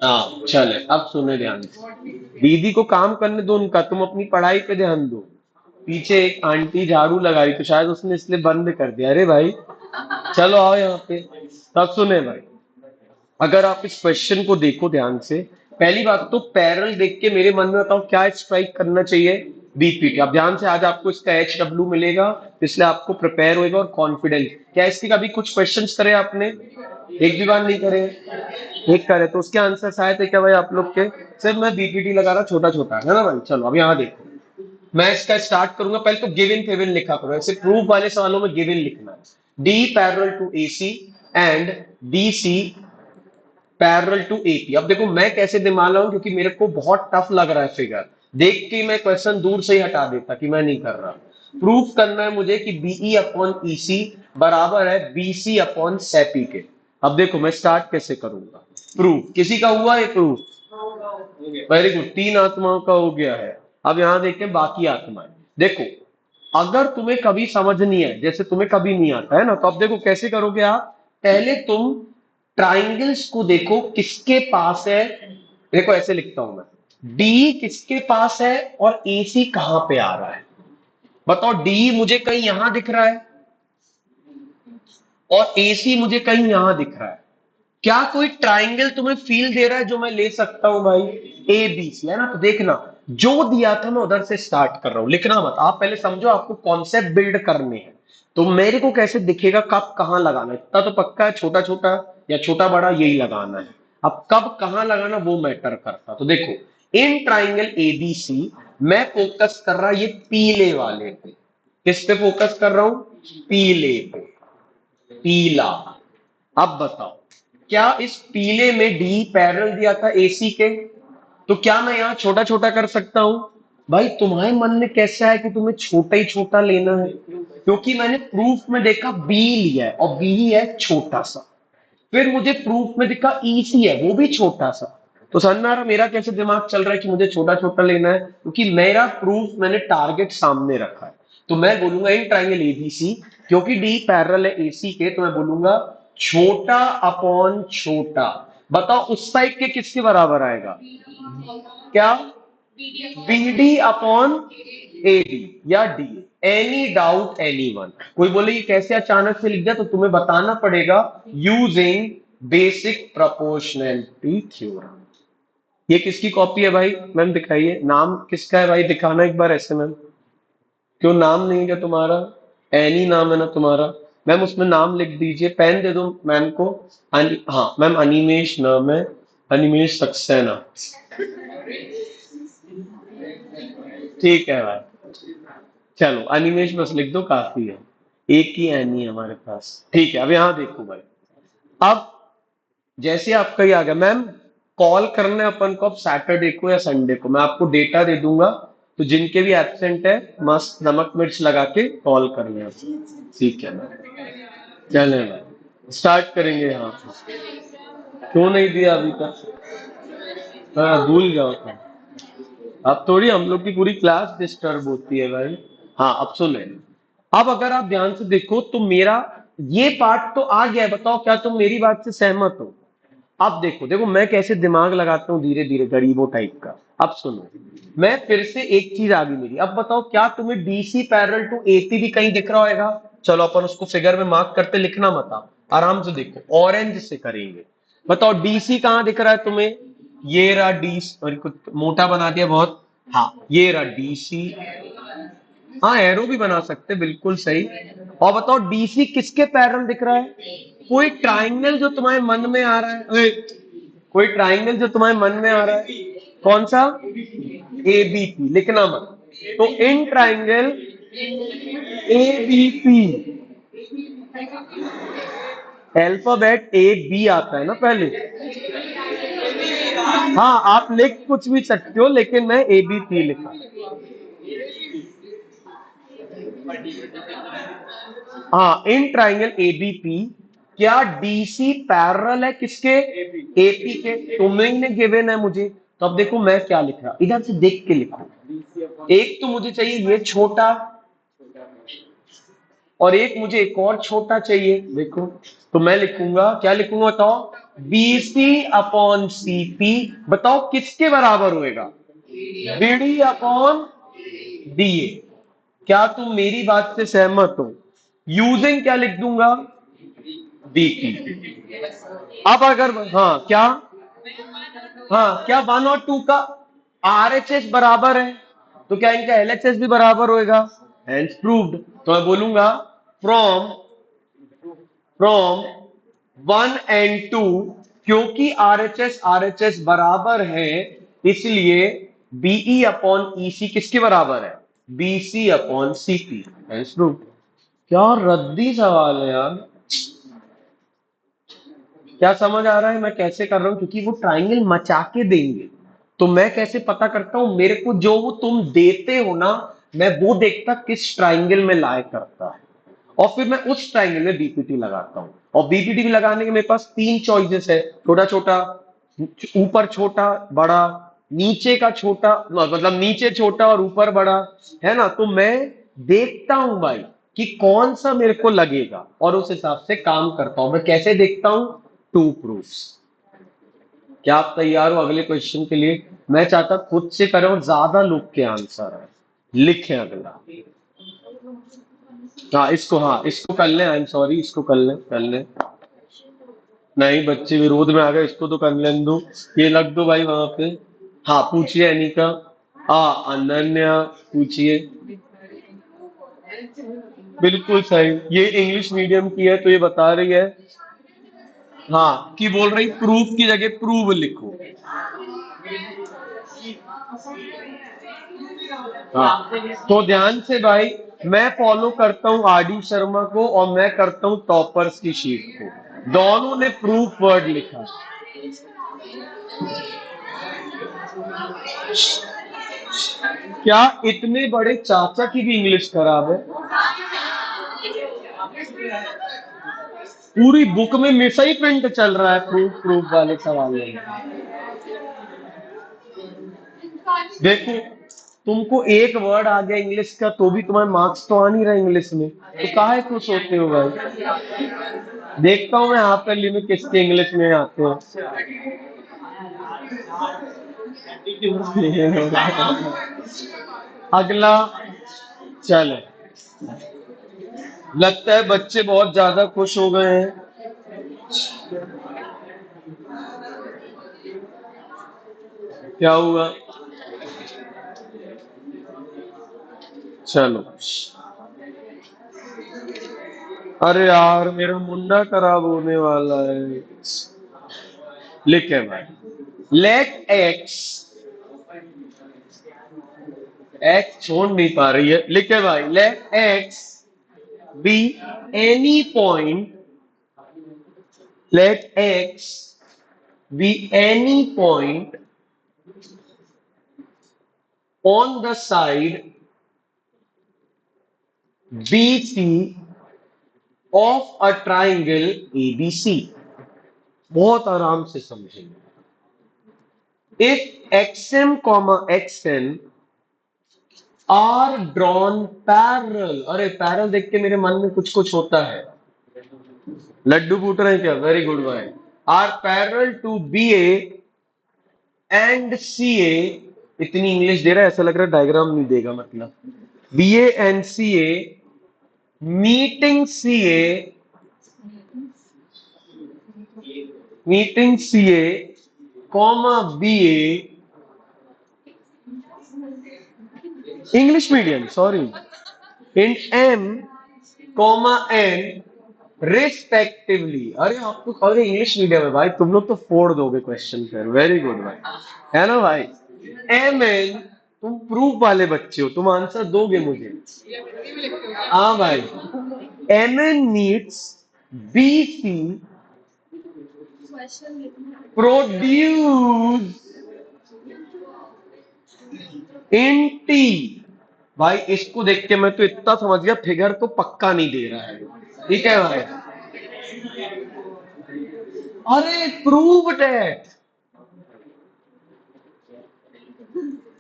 हाँ चले, अब सुने ध्यान से। दीदी को काम करने दो उनका, तुम अपनी पढ़ाई पे ध्यान दो। पीछे एक आंटी झाड़ू लगा रही, तो शायद उसने इसलिए बंद कर दिया। अरे भाई चलो आओ यहाँ पे। तब सुने भाई, अगर आप इस क्वेश्चन को देखो ध्यान से, पहली बात तो पैरल देख के मेरे मन में बताओ क्या स्ट्राइक करना चाहिए, बीपीटी। अब ध्यान से, आज आपको इसका HW मिलेगा, इसलिए आपको प्रिपेयर होएगा और कॉन्फिडेंस। क्या इसके कभी कुछ क्वेश्चंस करे आपने? एक भी बार नहीं करे? एक करे तो उसके आंसर आए थे क्या भाई आप लोग के? सिर्फ मैं बीपीटी लगा रहा, छोटा छोटा है ना भाई। चलो अब यहाँ देखो, मैं इसका स्टार्ट करूंगा। पहले तो गिवन फेवन लिखा करो, ऐसे प्रूफ वाले सवालों में गिवन लिखना है। D parallel to AC and BC parallel to AP। अब देखो मैं कैसे दिमाग लगाऊं, क्योंकि मेरे को बहुत टफ लग रहा है फिगर देख के, मैं क्वेश्चन दूर से ही हटा देता कि मैं नहीं कर रहा। प्रूफ करना है मुझे कि BE अपॉन EC बराबर है BC अपॉन सेपी के। अब देखो मैं स्टार्ट कैसे करूंगा। प्रूफ किसी का हुआ है? प्रूफ वेरी गुड, 3 आत्माओं का हो गया है। अब यहां देखते हैं बाकी आत्माएं। देखो अगर तुम्हें कभी समझ नहीं है, जैसे तुम्हें कभी नहीं आता है ना, तो अब देखो कैसे करोगे आप। पहले तुम ट्राइंगल्स को देखो किसके पास है। देखो ऐसे लिखता हूं मैं, डी किसके पास है और AC कहां पे आ रहा है। बताओ, डी मुझे कहीं यहां दिख रहा है और AC मुझे कहीं यहां दिख रहा है। क्या कोई ट्राइंगल तुम्हें फील दे रहा है जो मैं ले सकता हूं भाई? ABC है ना। तो देखना, जो दिया था मैं उधर से स्टार्ट कर रहा हूं, लिखना मत। आप पहले समझो, आपको कॉन्सेप्ट बिल्ड करने हैं। तो मेरे को कैसे दिखेगा, कब कहां लगाना है, इतना तो पक्का है, छोटा छोटा या छोटा बड़ा यही लगाना है। अब कब कहां लगाना वो मैटर करता। तो देखो, इन ट्राइंगल ABC मैं फोकस कर रहा ये पीले वाले पे। किस पे फोकस कर रहा हूं? पीले पे, पीला। अब बताओ, क्या इस पीले में डी पैरेलल दिया था AC के? तो क्या मैं यहां छोटा छोटा कर सकता हूं? भाई तुम्हारे मन में कैसा है कि तुम्हें छोटा ही छोटा लेना है? क्योंकि मैंने प्रूफ में देखा B लिया है और B ही है छोटा सा। फिर मुझे प्रूफ में दिखा EC है, वो भी छोटा सा। तो समझ में आ रहा मेरा कैसे दिमाग चल रहा है कि मुझे छोटा छोटा लेना है, क्योंकि मेरा प्रूफ मैंने टारगेट सामने रखा है। तो मैं बोलूंगा इन ट्राइंगल ABC, क्योंकि डी पैरेलल है AC के, तो मैं बोलूंगा छोटा अपॉन छोटा। बताओ उस साइड के किसके बराबर आएगा? क्या? BD अपॉन AD या DA। Any doubt any one? कोई बोले ये कैसे अचानक से लिख दिया, तो तुम्हें बताना पड़ेगा यूजिंग बेसिक प्रोपोर्शनैलिटी थ्योरम। ये किसकी कॉपी है भाई? मैम दिखाइए, नाम किसका है भाई, दिखाना एक बार ऐसे। मैम क्यों नाम नहीं है क्या तुम्हारा? एनी नाम है ना तुम्हारा। मैम उसमें नाम लिख दीजिए, पेन दे दो मैम को। हाँ मैम, अनिमेश नाम है, अनिमेश सक्सेना। ठीक है भाई, चलो अनिमेश बस लिख दो, काफी है। एक ही एनी है हमारे पास। ठीक है, अब यहां देखो भाई। अब जैसे आपका ही आ गया मैम, कॉल करना है अपन को अब सैटरडे को या संडे को। मैं आपको डेटा दे दूंगा, तो जिनके भी एब्सेंट है मस्त नमक मिर्च लगा के कॉल करने हैं। ठीक है मैम, चले मैम स्टार्ट करेंगे यहाँ पे। क्यों नहीं दिया अभी तक? हाँ भूल जाओ तुम। अब थोड़ी हम लोग की पूरी क्लास डिस्टर्ब होती है भाई। हाँ अब सुने, अब अगर आप ध्यान से देखो तो मेरा ये पार्ट तो आ गया है। बताओ क्या तुम मेरी बात से सहमत हो? अब देखो देखो मैं कैसे दिमाग लगाता हूँ धीरे धीरे, गरीबों टाइप का। अब सुनो, मैं फिर से एक चीज आ गई मेरी। अब बताओ क्या तुम्हें DC पैरेलल टू AP भी कहीं दिख रहा होगा? चलो अपन उसको फिगर में मार्क करते, लिखना मत आप, आराम से देखो, ऑरेंज से करेंगे। बताओ DC कहाँ दिख रहा है तुम्हें? ये रहा DC, और कुछ मोटा बना दिया बहुत। हाँ ये रहा DC। हाँ एरो भी बना सकते, बिल्कुल सही। और बताओ DC किसके पैरेलल दिख रहा है? कोई ट्राइंगल जो तुम्हारे मन में आ रहा है? कोई ट्राइंगल जो तुम्हारे मन में आ रहा है? कौन सा? ABP, लिखना मत। तो in triangle ABP, alphabet AB आता है ना पहले। हाँ आप लिख कुछ भी सकते हो, लेकिन मैं ABP लिखा। हाँ इन ट्राइंगल ABP, क्या DC पैरेलल है किसके? AP के। तुम्हें गिवन है मुझे, तो अब देखो मैं क्या लिख रहा, इधर से देख के लिखो। एक तो मुझे चाहिए ये छोटा, और एक मुझे एक और छोटा चाहिए। देखो तो मैं लिखूंगा, क्या लिखूंगा बताओ? BC upon CP। बताओ किसके बराबर होएगा? BD upon DA। क्या तुम मेरी बात से सहमत हो? यूजिंग क्या लिख दूंगा? बीपी। अब अगर हाँ क्या, हाँ क्या 1 और 2 का आरएचएस बराबर है, तो क्या इनका एलएचएस भी बराबर होएगा? Hence proved. तो मैं बोलूंगा फ्रॉम फ्रॉम 1 और 2, क्योंकि आरएचएस बराबर है, इसलिए बीई अपॉन ईसी किसके बराबर है? BC upon CP. Hence proved. क्या रद्दी सवाल है यार। क्या समझ आ रहा है मैं कैसे कर रहा हूं? क्योंकि वो ट्राइंगल मचा के देंगे, तो मैं कैसे पता करता हूं? मेरे को जो वो तुम देते हो ना, मैं वो देखता किस ट्राइंगल में लायक करता है, और फिर मैं उस ट्राइंगल में बीपीटी लगाता हूं। और बीपीटी भी लगाने के मेरे पास 3 चॉइसेस है, छोटा छोटा, ऊपर छोटा बड़ा, नीचे का छोटा, मतलब नीचे छोटा और ऊपर बड़ा, है ना? तो मैं देखता हूं भाई कि कौन सा मेरे को लगेगा, और उस हिसाब से काम करता हूं। मैं कैसे देखता हूं? Two proofs. क्या आप तैयार हो अगले क्वेश्चन के लिए? मैं चाहता खुद से करें और ज्यादा लोग के आंसर है। लिखें अगला। हाँ इसको कर लें, आई एम सॉरी, इसको कर लें। नहीं, बच्चे विरोध में आ गए, इसको तो कर लेने दो। ये लग दो भाई वहां पे। हाँ पूछिए अनिका। हाँ अनन्या पूछिए। बिल्कुल सही, ये इंग्लिश मीडियम की है तो ये बता रही है। हाँ कि बोल रही प्रूफ की जगह प्रूव लिखो। हाँ तो ध्यान से भाई, मैं फॉलो करता हूं आर डी शर्मा को, और मैं करता हूं टॉपर्स की शीट को। दोनों ने प्रूफ वर्ड लिखा। क्या इतने बड़े चाचा की भी इंग्लिश खराब है? पूरी बुक में मिसा ही प्रिंट चल रहा है प्रूफ प्रूफ वाले सवाल में। देखो, तुमको एक वर्ड आ गया इंग्लिश का, तो भी तुम्हारे मार्क्स तो आ नहीं रहे इंग्लिश में, तो काहे खुश होते हो भाई? देखता हूँ मैं यहाँ पे लिमिट किसके इंग्लिश में आते हैं। अगला, चले, लगता है बच्चे बहुत ज्यादा खुश हो गए हैं। क्या हुआ? चलो, अरे यार मेरा मुंडा खराब होने वाला है। लिखे भाई, लेट एक्स, एक्स छोड़ नहीं पा रही है, लिखे भाई, let x be any point, let x be any point on the side BC of a triangle ABC। बहुत आराम से समझेंगे। If xm comma xn are drawn parallel, अरे पैरल देख के मेरे मन में कुछ कुछ होता है। लड्डू फूट रहे हैं क्या? वेरी गुड भाई। Are parallel to B A and C A, इतनी इंग्लिश दे रहा है ऐसा लग रहा है डायग्राम नहीं देगा, मतलब B A and C A, meeting C A, meeting C A comma B A, English medium sorry, in M comma N respectively. अरे आप तो, अरे इंग्लिश मीडियम है भाई, तुम लोग तो फोड़ दोगे क्वेश्चन फिर। वेरी गुड भाई, है ना भाई? एम एन, तुम प्रूफ वाले बच्चे हो, तुम आंसर दोगे मुझे। हाँ भाई, M N meets B C produce in T. भाई इसको देख के मैं तो इतना समझ गया, फिगर तो पक्का नहीं दे रहा है। ठीक है भाई, अरे प्रूव्ड है।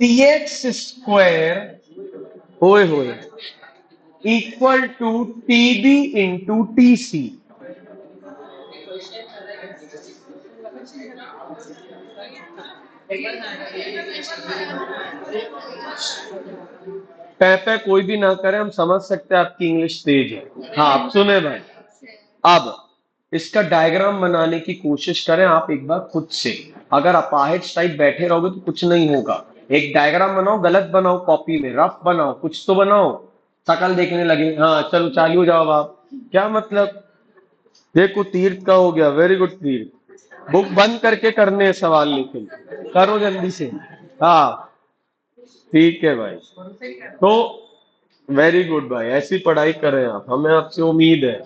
टी एक्स स्क्वायर होए होए equal to T B into T C. पे कोई भी ना करे, हम समझ सकते हैं आपकी इंग्लिश तेज है। हाँ, आप सुने भाई। अब इसका डायग्राम बनाने की कोशिश करें आप एक बार खुद से। अगर अपाहिज टाइप बैठे रहोगे तो कुछ नहीं होगा। एक डायग्राम बनाओ, गलत बनाओ, कॉपी में रफ बनाओ, कुछ तो बनाओ। शकल देखने लगे, हाँ चलो चालू हो जाओ आप। क्या मतलब? देखो तीर्थ का हो गया, वेरी गुड तीर्थ। बुक बंद करके करने हैं सवाल, लेकिन करो जल्दी से। हाँ ठीक है भाई। तो वेरी गुड भाई, ऐसी पढ़ाई करें आप, हमें आपसे उम्मीद है।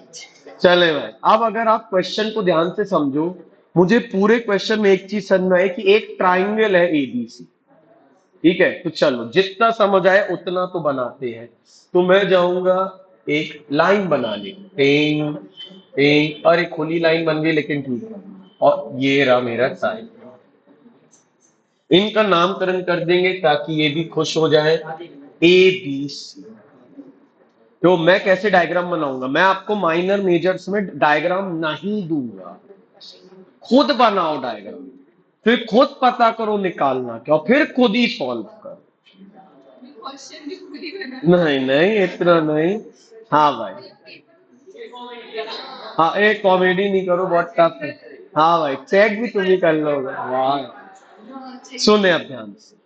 चले भाई, अब अगर आप क्वेश्चन को ध्यान से समझो, मुझे पूरे क्वेश्चन में एक चीज समझ में है कि एक ट्राइंगल है एबीसी। ठीक है, तो चलो जितना समझ आए उतना तो बनाते हैं। तो मैं जाऊंगा एक लाइन बनाने, टेन टेन, और एक खुली लाइन बन गई, लेकिन ठीक है। और ये रहा मेरा साइन। इनका नामकरण कर देंगे ताकि ये भी खुश हो जाए, ए बी सी। तो मैं कैसे डायग्राम बनाऊंगा? मैं आपको माइनर मेजर्स में डायग्राम नहीं दूंगा, खुद बनाओ डायग्राम, फिर खुद पता करो निकालना क्या, और फिर खुद ही सॉल्व करो। नहीं नहीं, इतना नहीं। हाँ भाई। हाँ, एक कॉमेडी नहीं करो, बहुत टफ है। हाँ भाई, चेक भी तुम ही कर लोगे। वाह। सुने अब ध्यान से,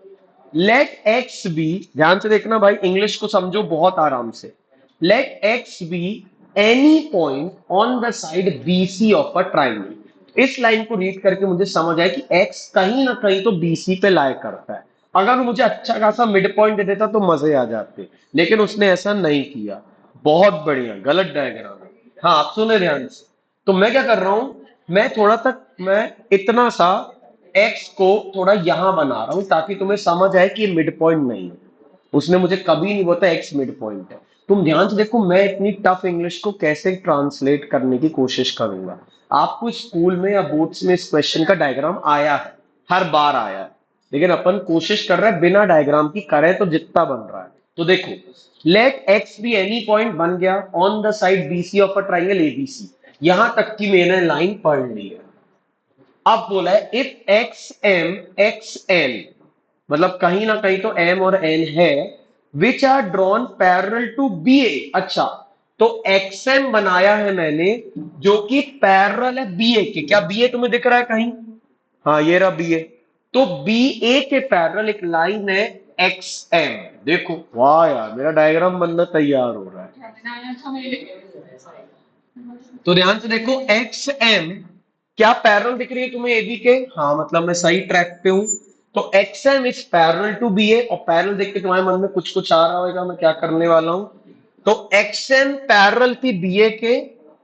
लेट एक्स बी, ध्यान से देखना भाई, इंग्लिश को समझो बहुत आराम से। Let x be any point on the side B C of a triangle. इस लाइन को रीड करके मुझे समझ आया कि एक्स कहीं ना कहीं तो बीसी पे लाया करता है। अगर वो मुझे अच्छा खासा मिड पॉइंट दे देता तो मजे आ जाते, लेकिन उसने ऐसा नहीं किया। बहुत बढ़िया, गलत डायग्राम है। हाँ, आप सुने ध्यान से। तो मैं क्या कर रहा हूं, मैं थोड़ा तक, मैं इतना सा एक्स को थोड़ा यहां बना रहा हूं ताकि तुम्हें समझ आए कि ये मिड पॉइंट नहीं है। उसने मुझे कभी नहीं बोला एक्स मिड पॉइंट है। तुम ध्यान से देखो, मैं इतनी टफ इंग्लिश को कैसे ट्रांसलेट करने की कोशिश करूंगा। आपको स्कूल में या बोर्ड्स में इस क्वेश्चन का डायग्राम आया है, हर बार आया है, लेकिन अपन कोशिश कर रहे हैं बिना डायग्राम की करें तो जितना बन रहा है। तो देखो, let x be any point बन गया on the side BC of a triangle ABC. यहां तक की मैंने लाइन पढ़ ली है। अब बोला है इफ एक्स एम मतलब कहीं ना कहीं तो एम और एन है, which are drawn parallel to B A. अच्छा, तो एक्सएम बनाया है मैंने जो कि पैरेलल है बी ए के। क्या बी ए तुम्हें दिख रहा है कहीं? हाँ, ये रहा बी ए। तो बी ए के पैरेलल एक लाइन है एक्स एम। देखो, वाह यार, मेरा डायग्राम बनना तैयार हो रहा है। तो ध्यान से देखो, एक्स एम क्या पैरेलल दिख रही है तुम्हें एबी के? हाँ, मतलब मैं सही ट्रैक पे हूं। तो X M is parallel to B A, और पैरेलल देख के तुम्हारे मन में कुछ कुछ आ रहा होगा मैं क्या करने वाला हूं। तो एक्स एम पैरेलल थी बी ए के,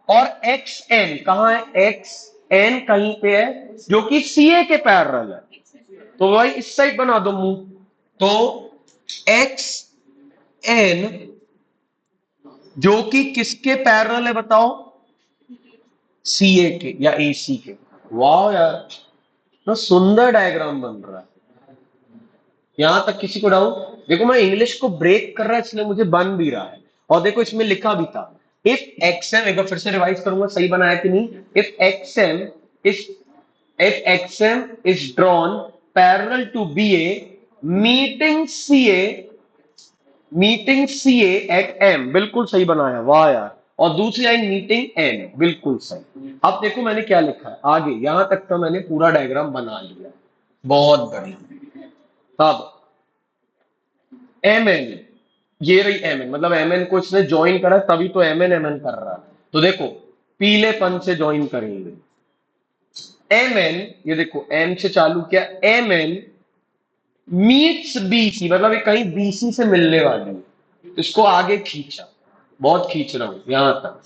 और एक्स एन कहाँ है? एक्स एन कहीं पे है जो कि सी ए के पैरेलल है। तो भाई इस साइड बना दो मुंह। तो एक्स एन जो कि किसके पैरेलल है बताओ? सी ए के या ए सी के। वाह यार, तो सुंदर डायग्राम बन रहा है। यहां तक किसी को डाउट? देखो, मैं इंग्लिश को ब्रेक कर रहा है इसलिए मुझे बन भी रहा है। और देखो, इसमें लिखा भी था, इफ एक्सएम, एक बार फिर से रिवाइज करूंगा सही बनाया कि नहीं। If XM is if XM is drawn parallel to B A, meeting C A, meeting C A at M. बिल्कुल सही बनाया, वाह यार। और दूसरी लाइन मीटिंग एन, बिल्कुल सही। अब देखो मैंने क्या लिखा है आगे, यहां तक का मैंने पूरा डायग्राम बना लिया। बहुत बढ़िया। अब एम एन, ये रही एम एन, मतलब एम एन को इसने ज्वाइन करा तभी तो एम एन कर रहा है। तो देखो, पीलेपन से ज्वाइन करेंगे एम एन। ये देखो, एम से चालू किया, एम एन मीट्स बीसी, मतलब ये कहीं बीसी से मिलने वाली है। इसको आगे खींचा, बहुत खींच रहा हूं यहां तक।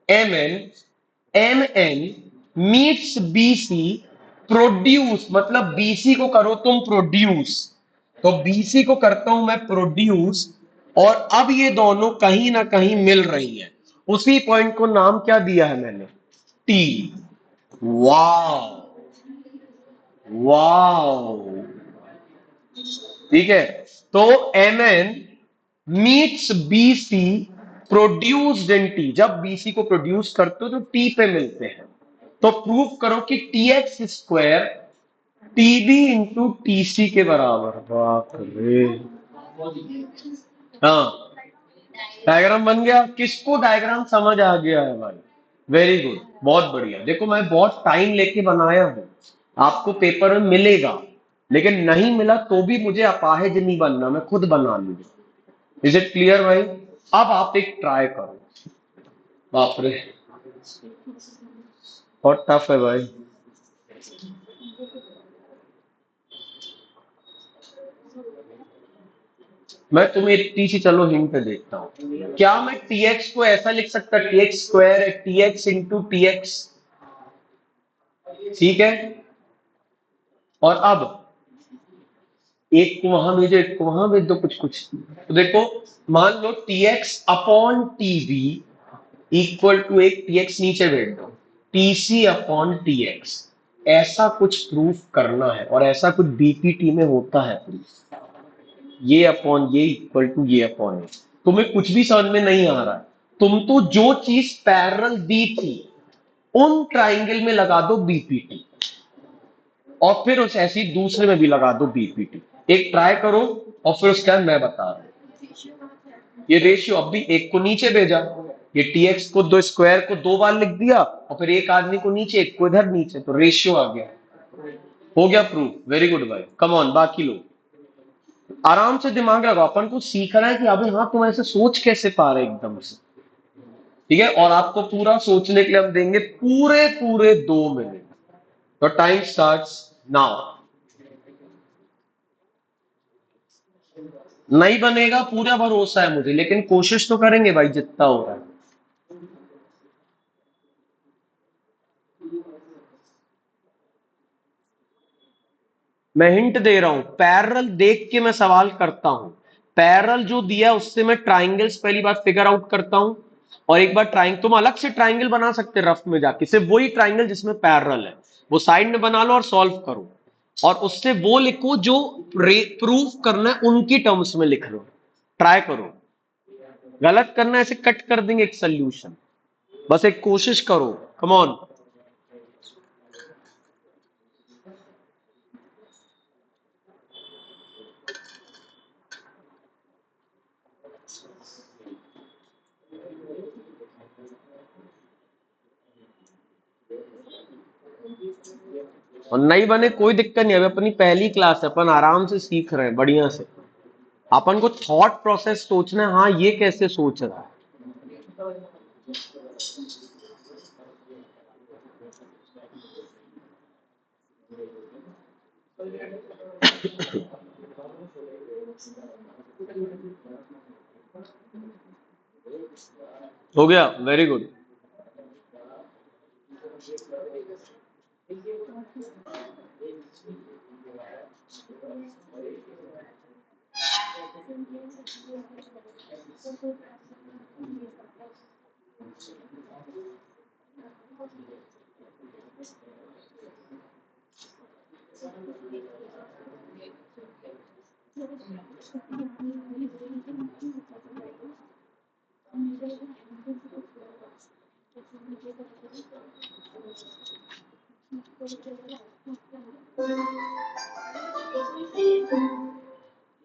M N meets BC, produce, मतलब बीसी को करो तुम प्रोड्यूस, तो बीसी को करता हूं मैं प्रोड्यूस। और अब ये दोनों कहीं ना कहीं मिल रही है। उसी पॉइंट को नाम क्या दिया है मैंने? टी। वाह, वाह, ठीक है। तो M N meets BC produced in T, जब बीसी को प्रोड्यूस करते हो तो टी पे मिलते हैं। तो प्रूव करो कि T X square TB into TC के बराबर। बाप रे, हाँ, डायग्राम बन गया। किसको डायग्राम समझ आ गया है भाई? वेरी गुड, बहुत बढ़िया। देखो मैं बहुत टाइम लेके बनाया हूं, आपको पेपर में मिलेगा, लेकिन नहीं मिला तो भी मुझे अपाहिज नहीं बनना, मैं खुद बना लूंगा। इज इट क्लियर भाई? अब आप एक ट्राई करो। बाप रे, बहुत टफ है भाई। मैं तुम्हें इतनी सी चलो हिंट देता हूं। क्या मैं टीएक्स को ऐसा लिख सकता, टीएक्स स्क्वायर है टीएक्स इंटू टीएक्स? ठीक है। और अब एक को वहां भेजो, एक को वहां भेज दो, कुछ कुछ। तो देखो, मान लो T X upon T B equal to एक टीएक्स नीचे भेज दो, टीसी अपॉन टीएक्स। ऐसा कुछ प्रूफ करना है, और ऐसा कुछ बीपीटी में होता है प्रूफ। ये अपॉन ये इक्वल टू ये अपॉन ये। तुम्हें कुछ भी समझ में नहीं आ रहा है, तुम तो जो चीज पैरेलल दी थी उन ट्राइंगल में लगा दो बीपीटी, और फिर उस ऐसी दूसरे में भी लगा दो बीपीटी। एक ट्राई करो, और फिर उसके बाद मैं बता रहा हूं। ये रेशियो अब भी एक को नीचे भेजा, ये टीएक्स को दो स्क्वायर को दो बार लिख दिया, और फिर एक आदमी को नीचे एक को इधर नीचे, तो रेशियो आ गया। हो गया प्रूफ। वेरी गुड भाई, कम ऑन। बाकी लोग आराम से दिमाग लगाओ, अपन को सीखना है कि अबे हाँ तुम ऐसे सोच कैसे पा रहे एकदम से। ठीक है, और आपको पूरा सोचने के लिए हम देंगे पूरे पूरे 2 मिनट। तो टाइम स्टार्ट्स नाउ। नहीं बनेगा पूरा भरोसा है मुझे, लेकिन कोशिश तो करेंगे भाई जितना हो रहा है। मैं हिंट दे रहा हूं, पैरेलल देख के मैं सवाल करता हूं। पैरेलल जो दिया उससे मैं ट्राइंगल्स पहली बार फिगर आउट करता हूं, और एक बार ट्राइंगल तुम अलग से ट्राइंगल बना सकते रफ में जाके, सिर्फ वही ट्राइंगल जिसमें पैरेलल है वो साइड में बना लो और सॉल्व करो, और उससे वो लिखो जो प्रूफ करना है उनकी टर्म्स में लिख लो। ट्राई करो, गलत करना है ऐसे कट कर देंगे एक सोल्यूशन। बस एक कोशिश करो, कम ऑन। और नहीं बने कोई दिक्कत नहीं, अभी अपनी पहली क्लास है, अपन आराम से सीख रहे हैं बढ़िया से। अपन को थॉट प्रोसेस सोचना है, हाँ ये कैसे सोच रहा है। हो गया, वेरी गुड।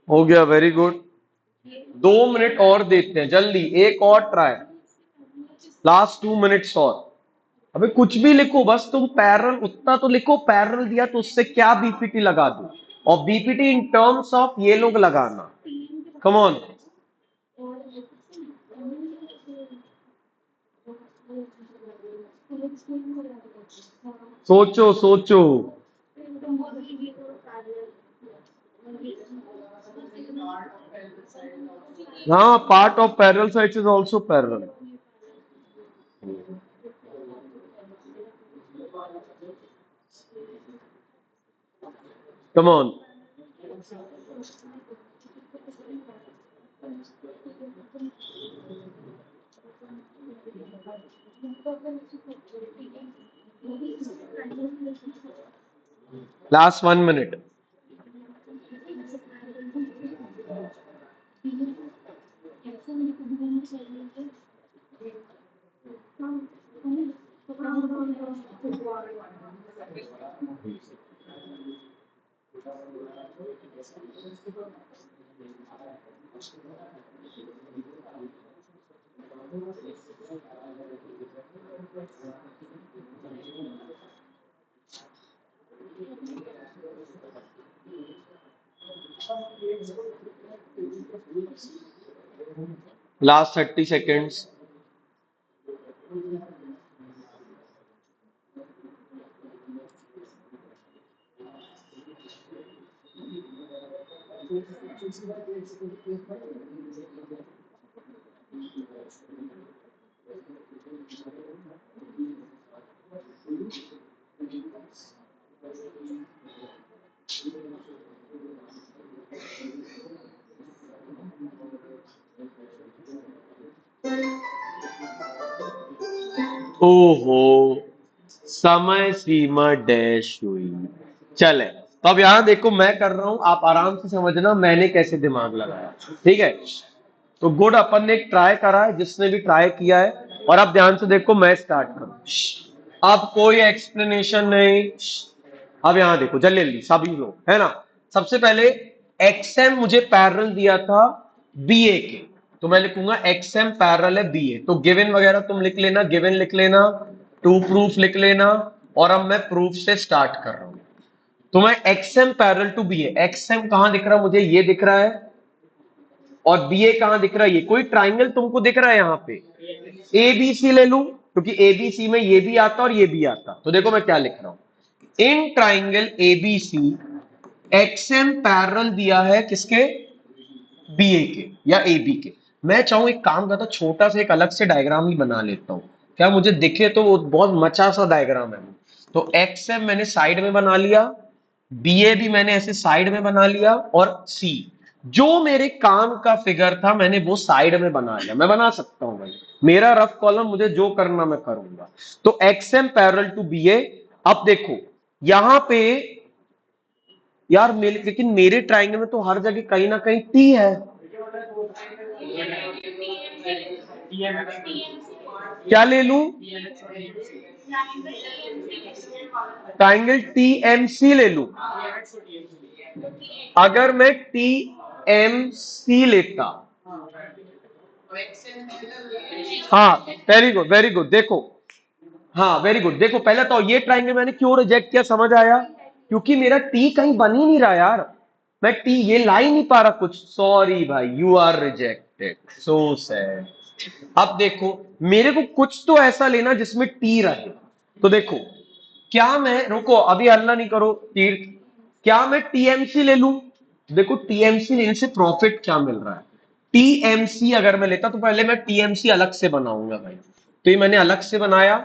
हो गया, वेरी गुड। 2 मिनट और देते हैं जल्दी, एक और ट्राई, लास्ट 2 मिनट्स और। अबे कुछ भी लिखो, बस तुम पैरेलल उतना तो लिखो, पैरेलल दिया तो उससे क्या बीपीटी लगा दो, और बीपीटी इन टर्म्स ऑफ ये लोग लगाना। Come on. सोचो सोचो। हाँ, part of parallel sides is also parallel. Come on. Last 1 minute. Last 30 seconds. ओहो, समय सीमा डैश हुई। चले, तो अब यहां देखो मैं कर रहा हूं, आप आराम से समझना मैंने कैसे दिमाग लगाया। ठीक है, तो गुड, अपन ने एक ट्राई करा है, जिसने भी ट्राई किया है। और अब ध्यान से देखो, मैं स्टार्ट करूं, अब कोई एक्सप्लेनेशन नहीं। अब यहां देखो जल्दी सभी लोग, है ना। सबसे पहले एक्सएम मुझे पैरेलल दिया था बीए के, तो मैं लिखूंगा एक्सएम पैरेलल है बीए। तो गिवन वगैरह तुम लिख लेना, गिवन लिख लेना, टू प्रूफ लिख लेना। और अब मैं प्रूफ से स्टार्ट कर रहा हूं। तो मैं XM parallel to BA, XM कहां दिख रहा है मुझे, ये दिख रहा है। और बीए कहां दिख रहा है, ये कोई ट्राइंगल तुमको दिख रहा है यहां पे। एबीसी ले लूं, क्योंकि एबीसी में ये भी आता और ये भी आता। तो देखो मैं क्या लिख रहा हूं, in triangle ABC XM parallel दिया है किसके, बीए के या एबी के। मैं चाहूं एक काम करता, छोटा सा एक अलग से डायग्राम ही बना लेता हूं, क्या मुझे दिखे तो वो बहुत मचा सा डायग्राम है। तो एक्सएम मैंने साइड में बना लिया, बीए भी मैंने ऐसे साइड में बना लिया, और सी जो मेरे काम का फिगर था मैंने वो साइड में बना लिया। मैं बना सकता हूं भाई, मेरा रफ कॉलम, मुझे जो करना मैं करूंगा। तो एक्सएम पैरेलल टू बीए। अब देखो यहां पे यार लेकिन मेरे ट्राइंगल में तो हर जगह कहीं ना कहीं टी है। क्या ले लूं, ट्राइंगल टीएमसी ले लूं। अगर मैं टीएमसी लेता, हाँ वेरी गुड वेरी गुड, देखो, हाँ वेरी गुड, देखो पहले तो ये ट्राइंगल मैंने क्यों रिजेक्ट किया समझ आया, क्योंकि मेरा टी कहीं बन ही नहीं रहा यार। मैं टी ये ला ही नहीं पा रहा कुछ, सॉरी भाई, you are rejected, so sad. अब देखो मेरे को कुछ तो ऐसा लेना जिसमें टी रहे। तो देखो, क्या मैं, रुको अभी हल्ला नहीं करो तीर्थ, क्या मैं टीएमसी ले लूं। देखो टीएमसी लेने से प्रॉफिट क्या मिल रहा है। टीएमसी अगर मैं लेता तो पहले मैं टीएमसी अलग से बनाऊंगा भाई। तो ये मैंने अलग से बनाया,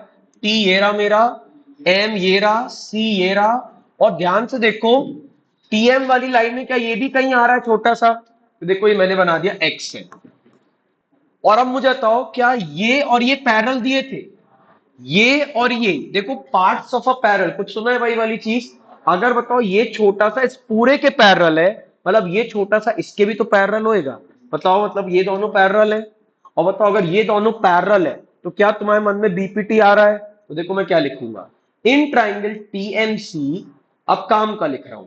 टी ये रहा मेरा, एम ये रहा, सी ये रहा। और ध्यान से देखो, टीएम वाली लाइन में क्या ये भी कहीं आ रहा है छोटा सा, तो देखो ये मैंने बना दिया एक्स है। और अब मुझे बताओ, क्या ये और ये पैरेलल दिए थे, ये और ये देखो पार्ट्स ऑफ अ पैरेलल, कुछ सुना है भाई वाली चीज। अगर बताओ ये छोटा सा इस पूरे के पैरेलल है, मतलब ये छोटा सा इसके भी तो पैरेलल होएगा। बताओ, मतलब ये दोनों पैरेलल है। और बताओ अगर ये दोनों पैरेलल है तो क्या तुम्हारे मन में बीपीटी आ रहा है। तो देखो मैं क्या लिखूंगा, इन ट्राइंगल टीएमसी, अब काम का लिख रहा हूं,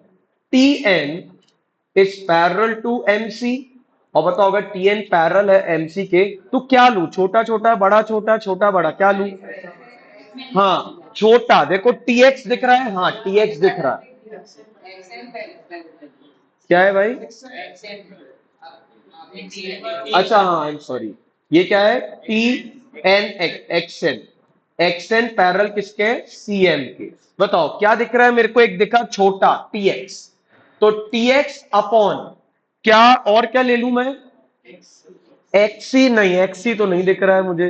TN is parallel to MC. और बताओ अगर टीएन पैरेलल है एमसी के तो क्या लू, छोटा छोटा बड़ा छोटा, छोटा बड़ा, क्या लू। हाँ छोटा, देखो टीएक्स दिख रहा है, हाँ टीएक्स दिख रहा है। क्या है भाई, अच्छा हाँ आई एम सॉरी, ये क्या है, T N XN, XN parallel किसके, सीएम के। बताओ क्या दिख रहा है मेरे को, एक दिखा छोटा टीएक्स, तो टीएक्स अपॉन क्या, और क्या ले लू मैं, एक्सी, नहीं एक्सी तो नहीं दिख रहा है मुझे,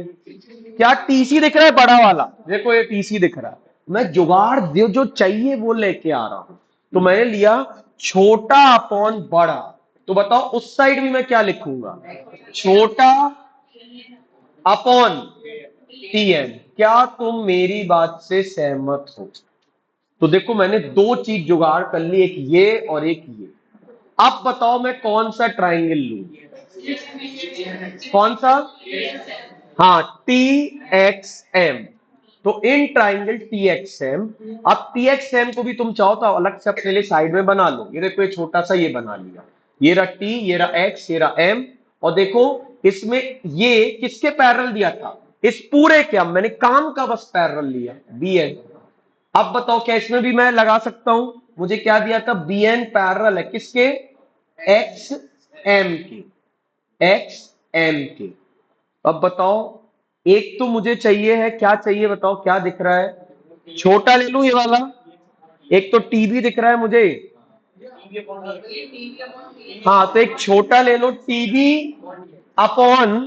क्या टीसी दिख रहा है बड़ा वाला, देखो ये टीसी दिख रहा है। मैं जुगाड़ जो चाहिए वो लेके आ रहा हूं। तो मैंने लिया छोटा अपॉन बड़ा। तो बताओ उस साइड भी मैं क्या लिखूंगा, छोटा अपॉन टीएन। क्या तुम मेरी बात से सहमत हो। तो देखो मैंने दो चीज जुगाड़ कर ली, एक ये और एक ये। अब बताओ मैं कौन सा ट्राइंगल लूं, कौन सा, हाँ टी एक्स एम। तो in triangle T X M, अब टी एक्स एम को भी तुम चाहो तो अलग से अपने लिए साइड में बना लो। ये देखो ये छोटा सा ये बना लिया, ये रहा टी, ये रहा एक्स, ये रहा एम, और देखो इसमें ये किसके पैरेलल दिया था, इस पूरे के, अब मैंने काम का बस पैरेलल लिया बी एन। अब बताओ क्या इसमें भी मैं लगा सकता हूं, मुझे क्या दिया था, बी एन पैरेलल है किसके, एक्स एम के, एक्स एम के। अब बताओ एक तो मुझे चाहिए है, क्या चाहिए बताओ, क्या दिख रहा है, छोटा ले लूं ये वाला, एक तो टीबी दिख रहा है मुझे, हाँ तो एक छोटा ले लो टीबी अपॉन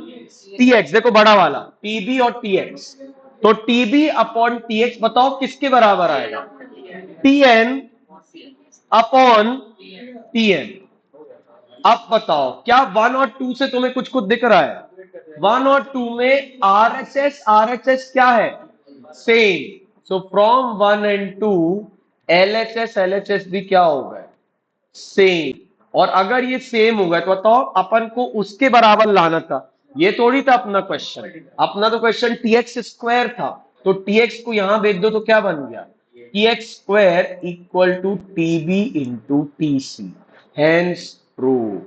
टी एक्स, देखो बड़ा वाला टीबी और टी एक्स, तो टीबी अपॉन टी एक्स बताओ किसके बराबर आएगा, T N upon T N. अब बताओ क्या वन और टू से तुम्हें कुछ कुछ दिख रहा है, वन और टू में आर एच एस क्या है, same, so from one and two L H S भी क्या होगा, सेम। और अगर ये सेम होगा तो बताओ अपन को उसके बराबर लाना था, ये थोड़ी था अपना क्वेश्चन, अपना तो क्वेश्चन टी एक्स स्क्वायर था, तो टी एक्स को यहां भेज दो तो क्या बन गया, T X square equal to T B into T C, hence prove.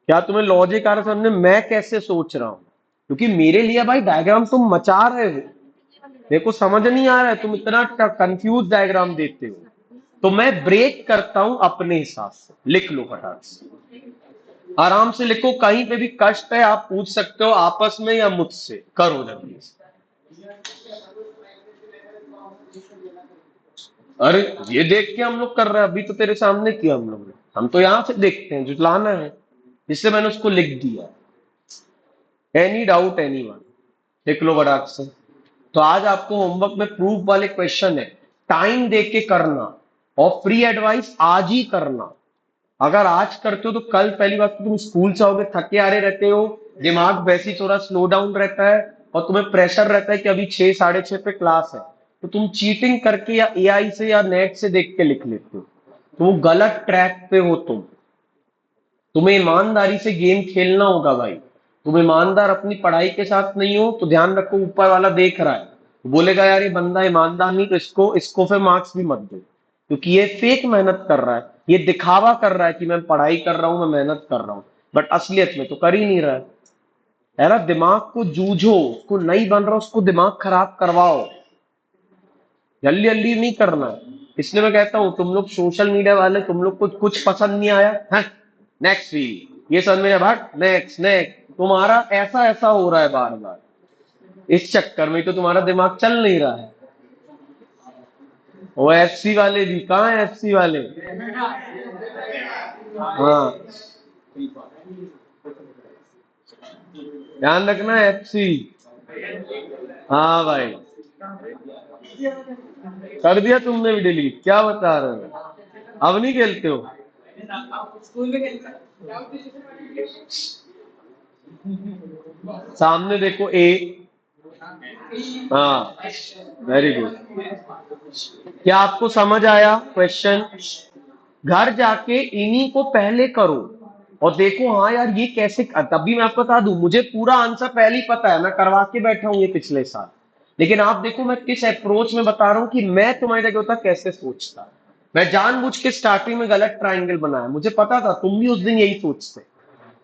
क्या तुम्हें लॉजिक आ रहा है समझ में, मैं कैसे सोच रहा हूं, क्योंकि मेरे लिए भाई डायग्राम तुम मचा रहे हो, देखो समझ नहीं आ रहा है, तुम इतना कंफ्यूज डायग्राम देते हो, तो मैं ब्रेक करता हूं अपने हिसाब से, लिख लो फटाक से, आराम से लिखो, कहीं पे भी कष्ट है आप पूछ सकते हो आपस में या मुझसे, करो जल्दी से। अरे ये देख के हम लोग कर रहे हैं, अभी तो तेरे सामने किया हम लोग ने, हम तो यहां से देखते हैं जो लाना है, जिससे मैंने उसको लिख दिया। एनी डाउट एनी वन, लिख लो फटाक से। तो आज आपको होमवर्क में प्रूफ वाले क्वेश्चन है, टाइम देके करना, और फ्री एडवाइस आज ही करना, अगर आज करते हो तो कल, पहली बात तो तुम स्कूल से आओगे थके हारे रहते हो, दिमाग वैसे ही थोड़ा स्लो डाउन रहता है, और तुम्हें प्रेशर रहता है कि अभी 6 साढ़े 6 पे क्लास है, तो तुम चीटिंग करके या एआई से या नेट से देख के लिख लेते हो, तो वो गलत ट्रैक पे हो तुम, तुम्हें ईमानदारी से गेम खेलना होगा भाई, तुम ईमानदार अपनी पढ़ाई के साथ नहीं हो तो ध्यान रखो ऊपर वाला देख रहा है, बोलेगा यार ये बंदा ईमानदार नहीं, तो इसको इसको फिर मार्क्स भी मत दो, क्योंकि ये फेक मेहनत कर रहा है, ये दिखावा कर रहा है कि मैं पढ़ाई कर रहा हूं, मैं मेहनत कर रहा हूं, बट असलियत में तो कर ही नहीं रहा है ना। दिमाग को जूझो, उसको नहीं बन रहा उसको दिमाग खराब करवाओ, जल्दी जल्दी नहीं करना है। इसलिए मैं कहता हूं तुम लोग सोशल मीडिया वाले, तुम लोग को कुछ पसंद नहीं आया है, नेक्स्ट वीक ये समझ में भाग, नेक्स्ट नेक्स्ट, तुम्हारा ऐसा ऐसा हो रहा है बार बार, इस चक्कर में तो तुम्हारा दिमाग चल नहीं रहा है। वो एफसी वाले भी कहाँ है, एफसी वाले, हाँ ध्यान रखना एफसी, हाँ भाई, कर दिया तुमने भी डिलीट, क्या बता रहे हो, अब नहीं खेलते हो, सामने देखो ए, हाँ वेरी गुड। क्या आपको समझ आया क्वेश्चन, घर जाके इन्हीं को पहले करो और देखो, हाँ यार ये कैसे, तभी मैं आपको बता दूं, मुझे पूरा आंसर पहले ही पता है, मैं करवा के बैठा हूं ये पिछले साल, लेकिन आप देखो मैं किस अप्रोच में बता रहा हूं कि मैं तुम्हारी जगह होता कैसे सोचता, मैं जानबूझ के स्टार्टिंग में गलत ट्राइंगल बनाया, मुझे पता था तुम भी उस दिन यही सोचते,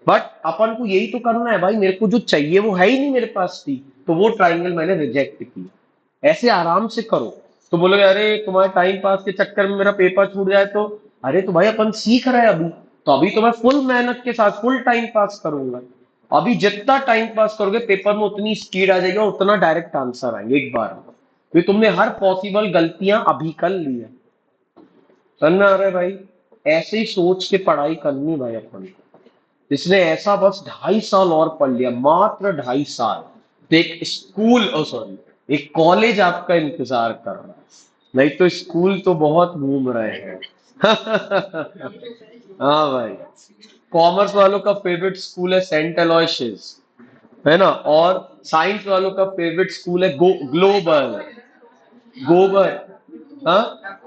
बट अपन को यही तो करना है भाई, मेरे को जो चाहिए वो है ही नहीं मेरे पास थी, तो वो ट्राइंगल मैंने रिजेक्ट किया, ऐसे आराम से करो। तो बोलोगे अरे तुम्हारे टाइम पास के चक्कर में मेरा पेपर छूट जाए तो, अरे तो भाई अपन सीख रहे हैं अभी, तो अभी तो मैं फुल मेहनत के साथ फुल टाइम पास करूंगा, अभी जितना टाइम पास करोगे पेपर में उतनी स्पीड आ जाएगी और उतना डायरेक्ट आंसर आएंगे एक बार में, क्योंकि तुमने हर पॉसिबल गलतियां अभी कर ली है, समझ आ रहा है भाई, ऐसे ही सोच के पढ़ाई करनी भाई अपन को, इसने ऐसा बस 2.5 साल और पढ़ लिया, मात्र 2.5 साल, तो एक स्कूल, ओ सॉरी एक कॉलेज आपका इंतजार कर रहा है, नहीं तो स्कूल तो बहुत घूम रहे हैं। हाँ भाई, कॉमर्स वालों का फेवरेट स्कूल है सेंट अलोयसियस, है ना, और साइंस वालों का फेवरेट स्कूल है ग्लोबल, गोबर, हाँ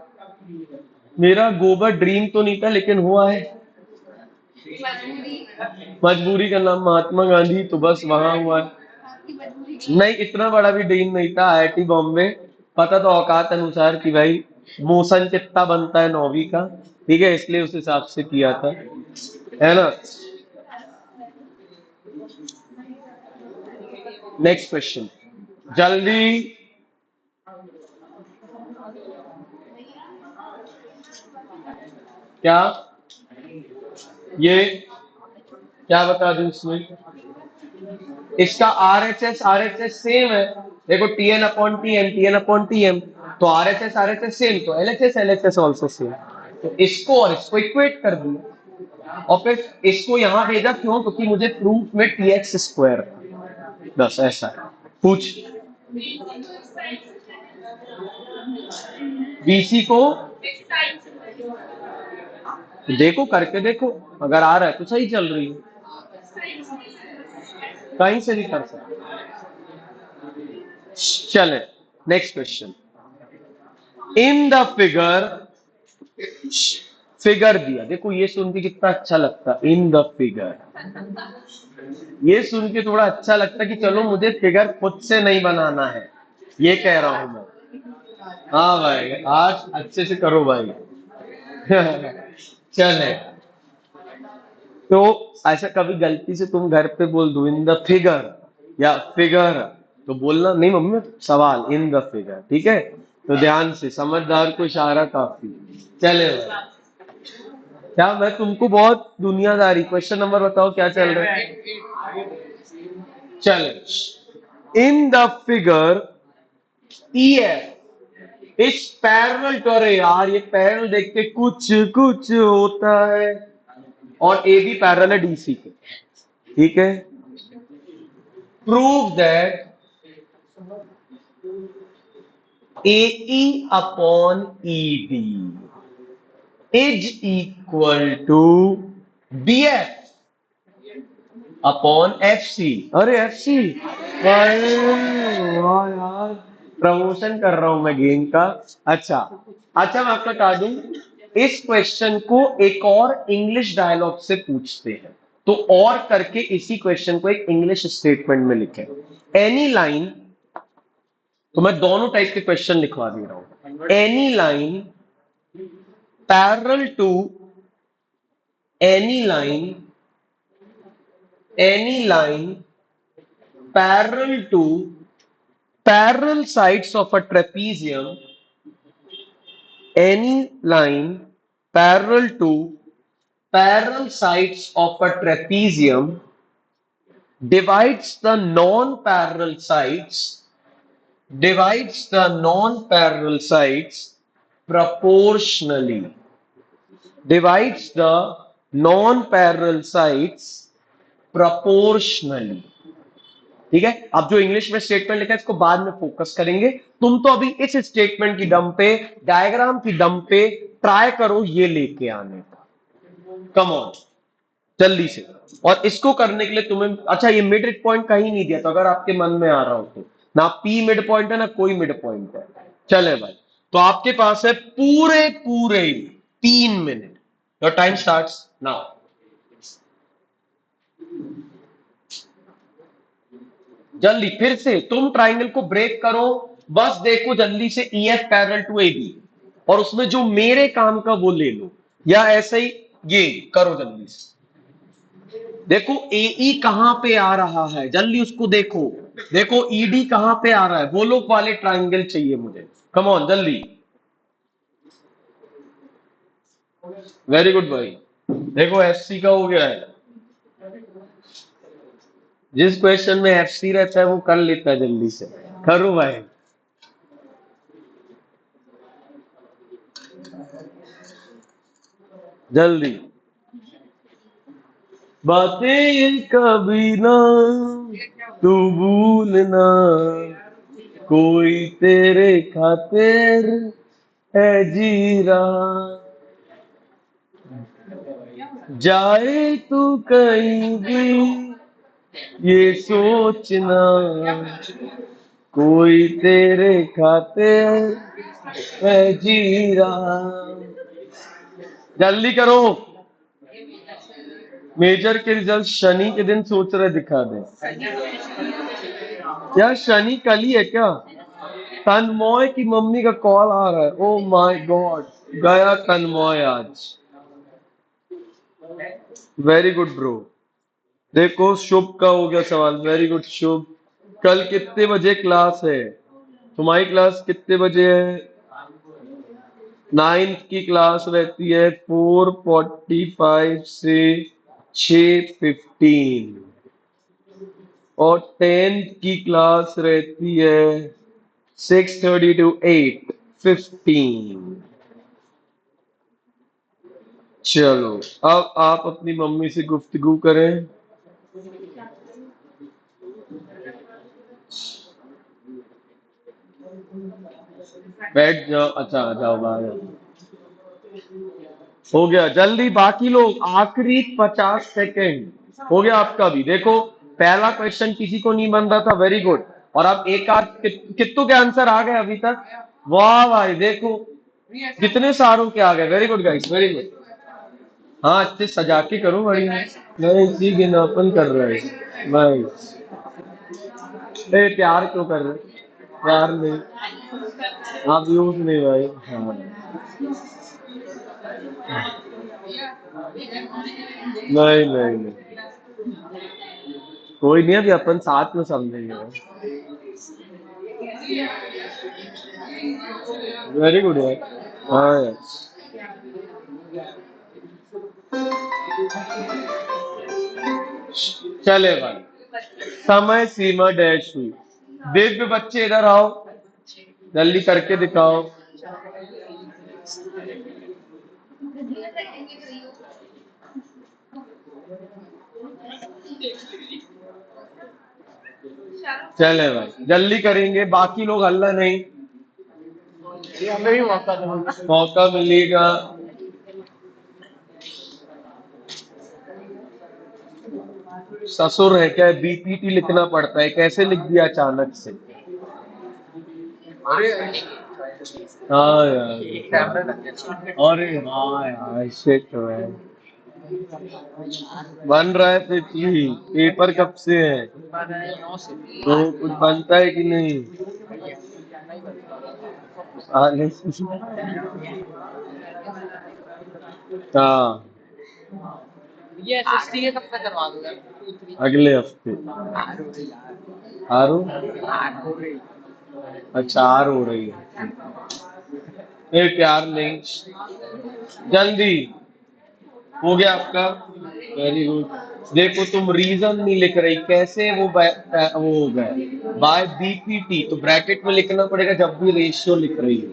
मेरा गोबर ड्रीम तो नहीं था लेकिन हुआ है, मजबूरी का नाम महात्मा गांधी, तो बस वहां हुआ है, नहीं इतना बड़ा भी ड्रीम नहीं था, आईआईटी बॉम्बे, पता तो औकात अनुसार कि भाई मोशन कितना बनता है 9वीं का, ठीक है, इसलिए उस हिसाब से किया था। है ना। नेक्स्ट क्वेश्चन, जल्दी। क्या ये क्या बता दूं इसमें, इसका आर एच एस सेम है। देखो T N upon T M, तो आर एच एस सेम, तो L H S also same. तो इसको और इसको इक्वेट कर दिया, और फिर इसको यहां भेजा, क्यों? क्योंकि मुझे प्रूफ में टी एक्स स्क्वायर, बस ऐसा है। पूछ, बीसी को देखो, करके देखो, अगर आ रहा है तो सही चल रही है, कहीं से भी कर सकते। चले, next question. In the figure, figure दिया, देखो ये सुन के कितना अच्छा लगता है, इन द फिगर। ये सुन के थोड़ा अच्छा लगता है कि चलो मुझे फिगर खुद से नहीं बनाना है, ये कह रहा हूं मैं। हाँ भाई, आज अच्छे से करो भाई। चले, तो ऐसा कभी गलती से तुम घर पे बोल दो इन द फिगर या फिगर, तो बोलना नहीं मम्मी, सवाल इन द फिगर, ठीक है? तो ध्यान से, समझदार को इशारा काफी। चले भाई। क्या मैं तुमको बहुत दुनियादारी, क्वेश्चन नंबर बताओ क्या चल रहा है। चले, इन द फिगर ई एफ इस पैरेलल टू, अरे यार ये पैरेलल देख के कुछ कुछ होता है, और ए बी पैरेलल है डीसी के, ठीक है? Prove that AE upon ED is equal to BF upon FC। अरे FC, यार प्रमोशन कर रहा हूं मैं गेम का। अच्छा, अच्छा मैं आपको बता दूं, इस क्वेश्चन को एक और इंग्लिश डायलॉग से पूछते हैं, तो और करके इसी क्वेश्चन को एक इंग्लिश स्टेटमेंट में लिखे, एनी लाइन। तो मैं दोनों टाइप के क्वेश्चन लिखवा दे रहा हूं। Any line parallel to, any line, any line parallel to parallel sides of a trapezium, any line parallel to parallel sides of a trapezium divides the non-parallel sides, divides the non-parallel sides proportionally, divides the non-parallel sides proportionally। ठीक है, अब जो इंग्लिश में स्टेटमेंट लिखा है इसको बाद में फोकस करेंगे। तुम तो अभी इस स्टेटमेंट की दम पे, डायग्राम की दम पे ट्राई करो ये लेके आने का, कम ऑन, जल्दी से। और इसको करने के लिए तुम्हें, अच्छा ये मिड पॉइंट कहीं नहीं दिया, तो अगर आपके मन में आ रहा हो तो, ना पी मिड पॉइंट है ना कोई मिड पॉइंट है। चले भाई, तो आपके पास है पूरे पूरे 3 minute. Your time starts now. जल्दी, फिर से तुम ट्राइंगल को ब्रेक करो, बस देखो जल्दी से E F parallel to A B, और उसमें जो मेरे काम का वो ले लो, या ऐसे ही ये करो जल्दी से। देखो एई कहां पे आ रहा है, जल्दी उसको देखो। देखो ईडी कहां पे आ रहा है, वो लोग वाले ट्राइंगल चाहिए मुझे, कम ऑन जल्दी। वेरी गुड भाई। देखो एफसी का हो गया है, जिस क्वेश्चन में एफसी रहता है वो कर लेता है जल्दी से, करो भाई। जल्दी, बातें ये कभी ना तू भूलना, कोई तेरे खातिर है जी रहा, जाए तू कहीं भी ये सोचना, कोई तेरे खातिर है जी रहा। जल्दी करो, मेजर के रिजल्ट शनि के दिन सोच रहे दिखा दे। यार शनि कल ही है क्या? तन्मय की मम्मी का कॉल आ रहा है, ओ माय गॉड, गया तन्मय आज। Very good bro. देखो शुभ का हो गया सवाल, वेरी गुड शुभ। कल कितने बजे क्लास है? तुम्हारी क्लास कितने बजे है? 9th की क्लास रहती है 4:45 से 6:15 और 10th की क्लास रहती है 6:30 to 8:15। चलो अब आप अपनी मम्मी से गुफ्तगू करें। बैठ जाओ, अच्छा जाओ बाहर। हो गया, जल्दी बाकी लोग, आखिरी 50 सेकेंड। हो गया आपका भी। देखो पहला क्वेश्चन किसी को नहीं बन रहा था, वेरी गुड। और अब एक आध कितनों के आंसर आ गए अभी तक? वाह भाई, देखो कितने सारों के आ गए, very good guys, very good. हाँ अच्छे सजा के करो बढ़िया। नहीं इसी गिनापन कर रहे हैं भाई। ए प्यार क्यों कर रहे हो? प्यार नहीं, आप यूज नहीं भाई। हाँ नहीं नहीं नहीं, कोई नहीं, अभी अपन साथ में समझेंगे। वेरी गुड यार। हाँ यार। चले भाई, समय सीमा डैश हुई। दिव्य बच्चे इधर आओ, जल्दी करके दिखाओ। चले भाई जल्दी करेंगे, बाकी लोग हल्ला नहीं। हमें भी मौका मिलेगा। ससुर है क्या, बीपीटी लिखना पड़ता है, कैसे लिख दिया अचानक से? हाँ यार, अरे हाँ यार, शिट है। बन रहा है फिर भी, पेपर कब से है? तो कुछ बनता है कि नहीं? साले। हाँ अगले हफ्ते। आरू, अच्छा आर हो रही है। ए प्यार नहीं, जल्दी। हो गया आपका, वेरी गुड। देखो तुम रीजन नहीं लिख रही, कैसे वो हो गया बाय बीपीटी, तो ब्रैकेट में लिखना पड़ेगा जब भी रेशियो लिख रही हो।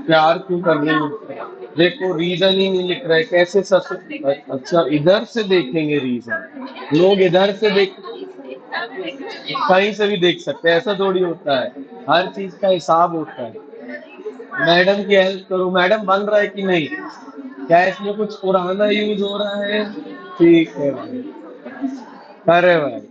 प्यार क्यों कर रही हो? देखो रीजन ही नहीं लिख रहे, कैसे ससुर? अच्छा इधर से देखेंगे रीजन, लोग इधर से देख, कहीं से भी देख सकते हैं, ऐसा थोड़ी होता है, हर चीज का हिसाब होता है। मैडम की हेल्प करो, मैडम बन रहा है कि नहीं? क्या इसमें कुछ पुराना यूज हो रहा है? ठीक है भाई, अरे भाई।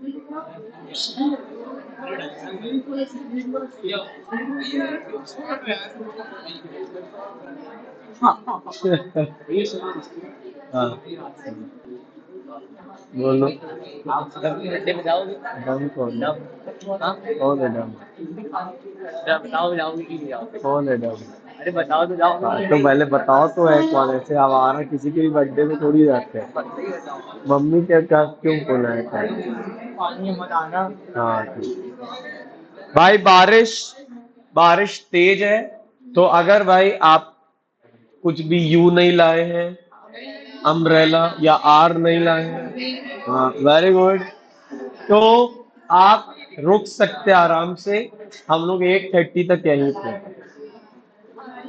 हाँ बोलो। डम कौन है? कौन है डम? कौन है डम? हाँ, तो पहले बताओ तो है कौन, ऐसे आवारा किसी के भी बर्थडे में थोड़ी जाते हैं। मम्मी क्या क्यों बोला है? हाँ ठीक। भाई बारिश, बारिश तेज है, तो अगर भाई आप कुछ भी यू नहीं लाए हैं, अम्ब्रेला या आर नहीं लाए हैं, हाँ वेरी गुड, तो आप रुक सकते हैं आराम से। हम लोग 8:30 तक यहीं पे,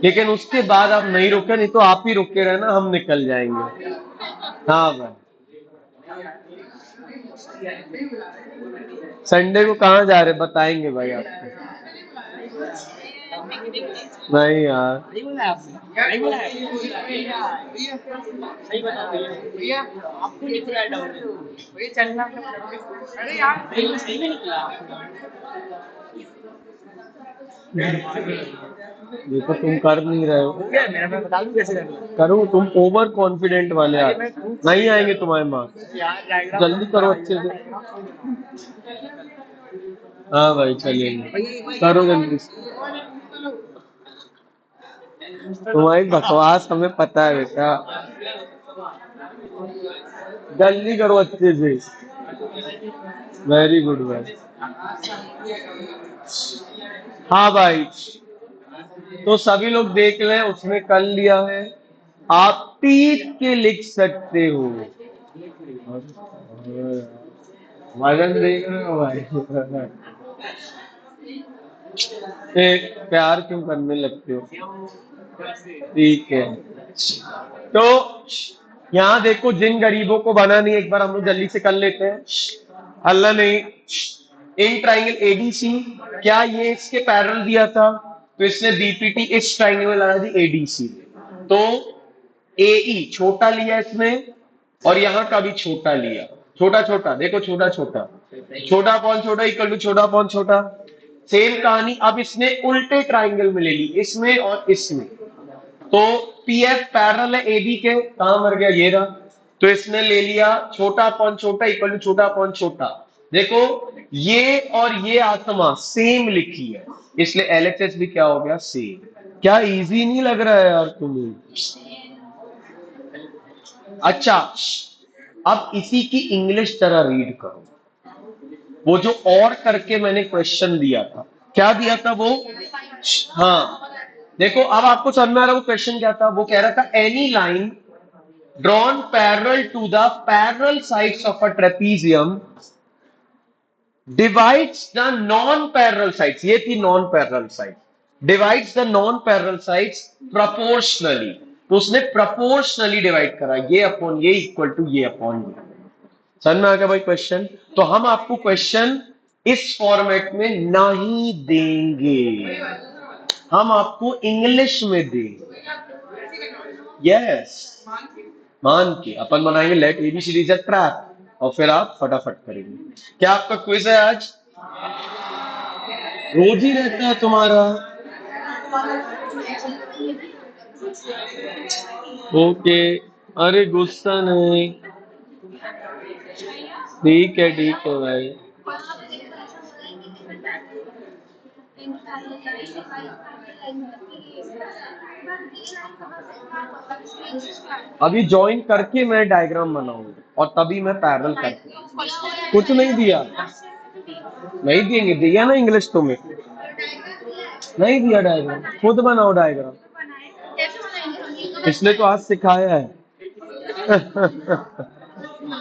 लेकिन उसके बाद आप नहीं रुके, नहीं तो आप ही रुके रहना, हम निकल जाएंगे। हाँ भाई। संडे को कहाँ जा रहे बताएंगे भाई आपको। नहीं यार, ये तो तुम कर नहीं रहे हो। करूँ, तुम ओवर कॉन्फिडेंट वाले आदमी, नहीं आएंगे तुम्हारे मार्क्स, जल्दी करो अच्छे से। हाँ भाई चलिए, करो जल्दी से। तुम्हारी बकवास हमें पता है बेटा, जल्दी करो अच्छे से। वेरी गुड भाई। हाँ भाई, तो सभी लोग देख लें, उसने कर लिया है। आप टीथ के लिख सकते हो। वजन देख रहे हो भाई? प्यार क्यों करने लगते हो? ठीक है, तो यहाँ देखो, जिन गरीबों को बना नहीं, एक बार हम लोग जल्दी से कर लेते हैं। अल्लाह ने इन ट्राइंगल एडीसी, क्या ये इसके पैरेलल दिया था? तो इसने बीपीटी इस ट्राइंगल में लगा दी एडीसी। तो एई छोटा लिया इसने, और यहां का भी छोटा लिया। छोटा छोटा देखो, छोटा छोटा, छोटा अपॉन छोटा इक्वल टू छोटा अपॉन छोटा। सेम कहानी अब इसने उल्टे ट्राइंगल में ले ली, इसमें और इसमें। तो पीएफ पैरेलल है एबी के, कहां मर गया, ये रहा। तो इसने ले लिया छोटा अपॉन छोटा इक्वल टू छोटा अपॉन छोटा। देखो, ये और ये आत्मा सेम लिखी है, इसलिए एलएचएस भी क्या हो गया, सेम। क्या इजी नहीं लग रहा है यार तुम्हें? अच्छा, अब इसी की इंग्लिश तरह रीड करो। वो जो और करके मैंने क्वेश्चन दिया था, क्या दिया था वो? हाँ, देखो अब आपको समझ में आ रहा है वो क्वेश्चन क्या था। वो कह रहा था any line drawn parallel to the parallel sides of a trapezium divides the non-parallel sides, ये थी non-parallel side, divides the non-parallel sides proportionally। तो उसने proportionally डिवाइड करा, ये अपॉन ये इक्वल टू ये अपॉन ये। समझ में आ गया भाई क्वेश्चन? तो हम आपको क्वेश्चन इस फॉर्मेट में नहीं देंगे, हम आपको इंग्लिश में देंगे। यस, मान के अपन बनाएंगे let ABCD is a trap, और फिर आप फटाफट करेंगे। क्या आपका क्विज है आज? रोज ही रहता है तुम्हारा। ओके, अरे गुस्सा नहीं, ठीक है भाई। अभी ज्वाइन करके मैं डायग्राम बनाऊंगा, और तभी मैं पैरेलल करके। कुछ नहीं दिया, नहीं देंगे, दिया ना इंग्लिश तुम्हें, नहीं दिया डायग्राम, खुद बनाओ डायग्राम, इसने तो आज सिखाया है।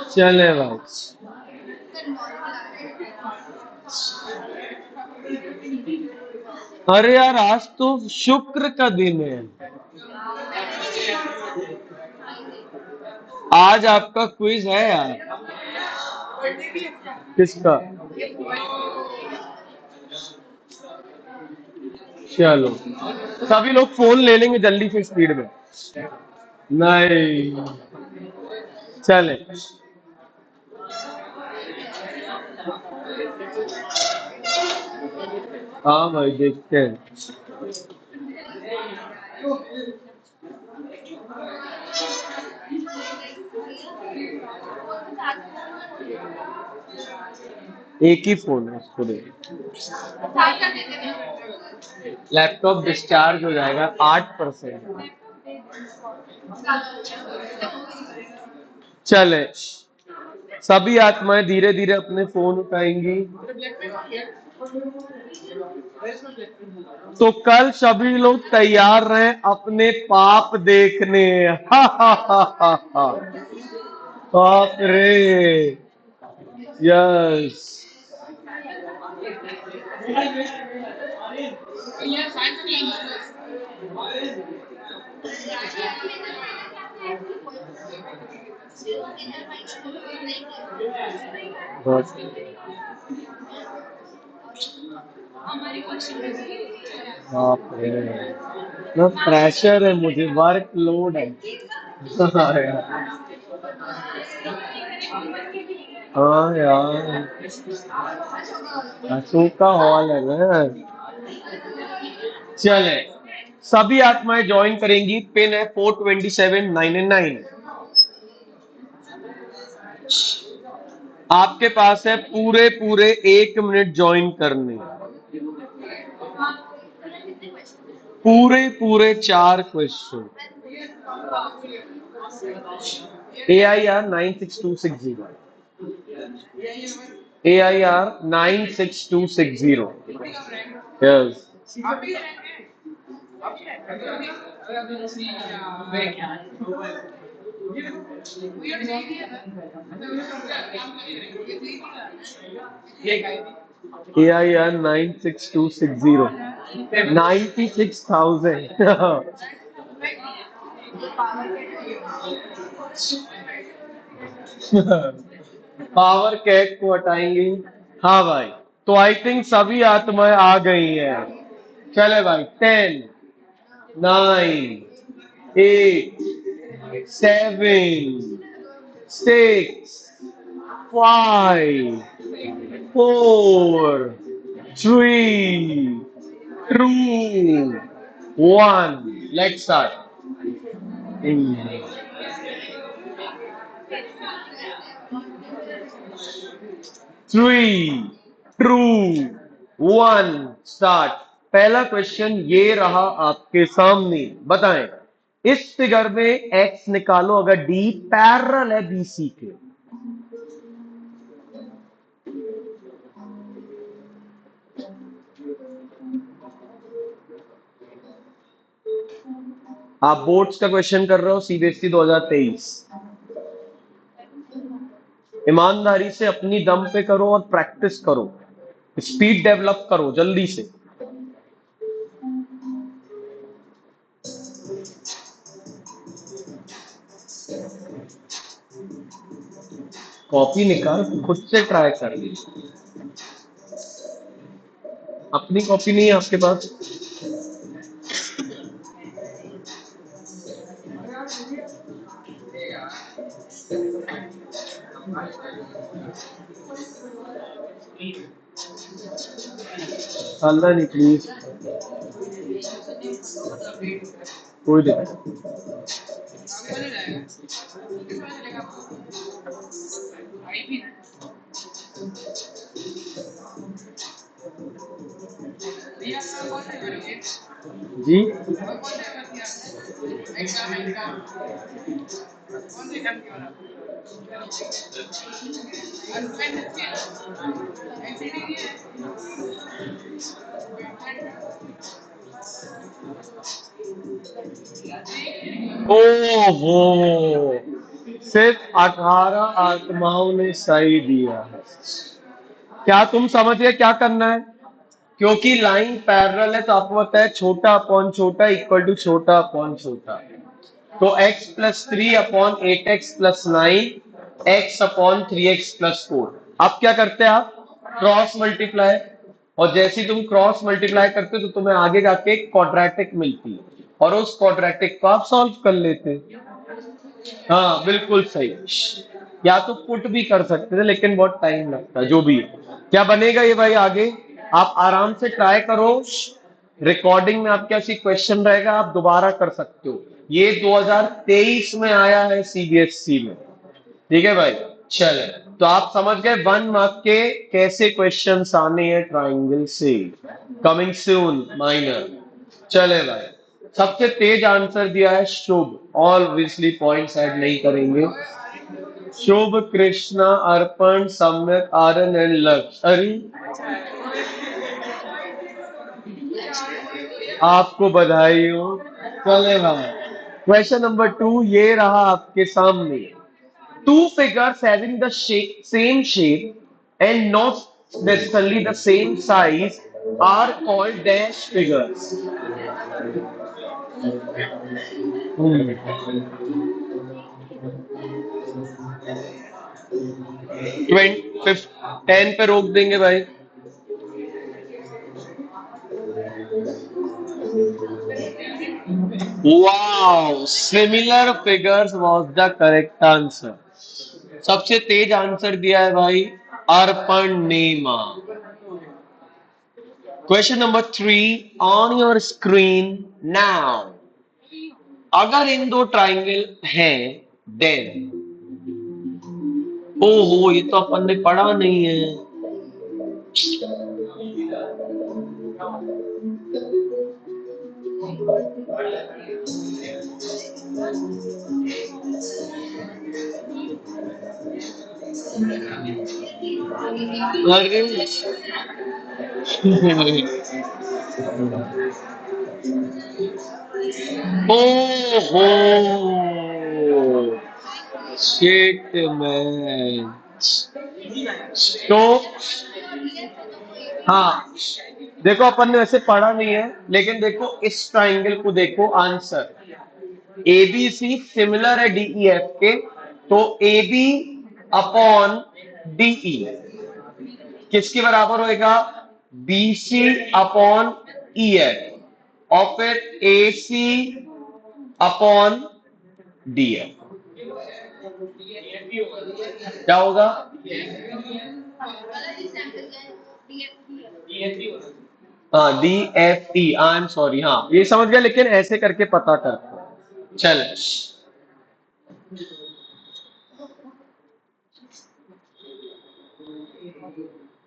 चले भाई, अरे यार आज तो शुक्र का दिन है, आज आपका क्विज है यार। किसका? चलो, सभी लोग फोन ले लेंगे जल्दी से स्पीड में। नहीं, चले, हाँ भाई देखते हैं। एक ही फोन है उसको दे, लैपटॉप डिस्चार्ज हो जाएगा 8%। चले, सभी आत्माएं धीरे धीरे अपने फोन उठाएंगी। तो कल सभी लोग तैयार रहें अपने पाप देखने। हा हा हा हा हा, बाप रे, यस। बाप रे, ना प्रेशर है मुझे, वर्क लोड है। हाँ यार, अशोका हॉल है ना। चले, सभी आत्माएं ज्वाइन करेंगी। पिन है 427,999। आपके पास है पूरे पूरे 1 मिनट ज्वाइन करने। पूरे पूरे 4 question. AIR 96260, AIR 96260, yes. AIR 96260, 96,000। Power cut को हटाएंगे। हाँ भाई, तो आई थिंक सभी आत्माएं आ गई हैं। चले भाई, 10, 9, 8, 7, 6, 5, 4, 3, 2, 1, let's start। 3, 2, 1, स्टार्ट। पहला क्वेश्चन ये रहा आपके सामने, बताएं इस फिगर में एक्स निकालो अगर डी पैरेलल है बीसी के। आप बोर्ड्स का क्वेश्चन कर रहे हो, सीबीएसई 2023। ईमानदारी से अपनी दम पे करो और प्रैक्टिस करो, स्पीड डेवलप करो जल्दी से। कॉपी निकाल, खुद से ट्राई कर ली। अपनी कॉपी नहीं है आपके पास? अल्लाह नहीं, प्लीज, कोई दिक्कत। जी, ओहो, सिर्फ 18 आत्माओं ने सही दिया है। क्या तुम समझ गए क्या करना है? क्योंकि लाइन पैरेलल है तो आपको पता है छोटा अपॉन छोटा इक्वल टू छोटा अपॉन छोटा। तो x plus 3 upon 8x plus 9, x upon 3x plus 4। अब क्या करते हैं आप? Cross multiply. और जैसे ही तुम क्रॉस मल्टीप्लाई करते हो तो तुम्हें आगे जाके एक क्वाड्रेटिक मिलती है और उस क्वाड्रेटिक को आप सॉल्व कर लेते हैं। हाँ बिल्कुल सही। या तो पुट भी कर सकते थे लेकिन बहुत टाइम लगता है, जो भी है। क्या बनेगा ये भाई आगे? आप आराम से ट्राई करो, रिकॉर्डिंग में आपके ऐसी क्वेश्चन रहेगा, आप दोबारा कर सकते हो। ये 2023 में आया है सीबीएसई में। ठीक है भाई, चले। तो आप समझ गए 1 मार्क के कैसे क्वेश्चंस आने हैं ट्राइंगल से। Coming soon minor. चले भाई, सबसे तेज आंसर दिया है शुभ, ऑब्वियसली पॉइंट्स ऐड नहीं करेंगे। शुभ, कृष्णा, अर्पण, सम्यक, आर्यन एंड लक्ष्य। अरे आपको बधाई हो। चले भाई, क्वेश्चन नंबर 2 ये रहा आपके सामने। Two figures having the same shape and not necessarily the same size are called dash figures. 10 पे रोक देंगे भाई। Wow, similar figures was the correct answer. सबसे तेज आंसर दिया है भाई अर्पण नेमा। Question number 3 on your screen now. अगर इन दो ट्राइंगल हैं देन, ओहो ये तो अपन ने पढ़ा नहीं है। अरे ओहो शिट मैन। तो हाँ, देखो अपन ने वैसे पढ़ा नहीं है, लेकिन देखो इस ट्राइंगल को देखो, answer A B C similar है डीई एफ के, तो ए बी अपॉन डीई किसके बराबर होएगा? B C upon E F, और फिर A C upon D F क्या होगा? हाँ D F E, I am sorry, हाँ ये समझ गया, लेकिन ऐसे करके पता करते हैं। चल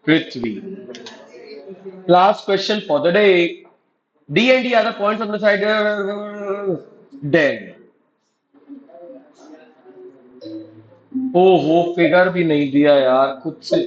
पृथ्वी। Last question for the day. D and D are the points on the side. Dead. ओहो फिगर भी नहीं दिया यार खुद से।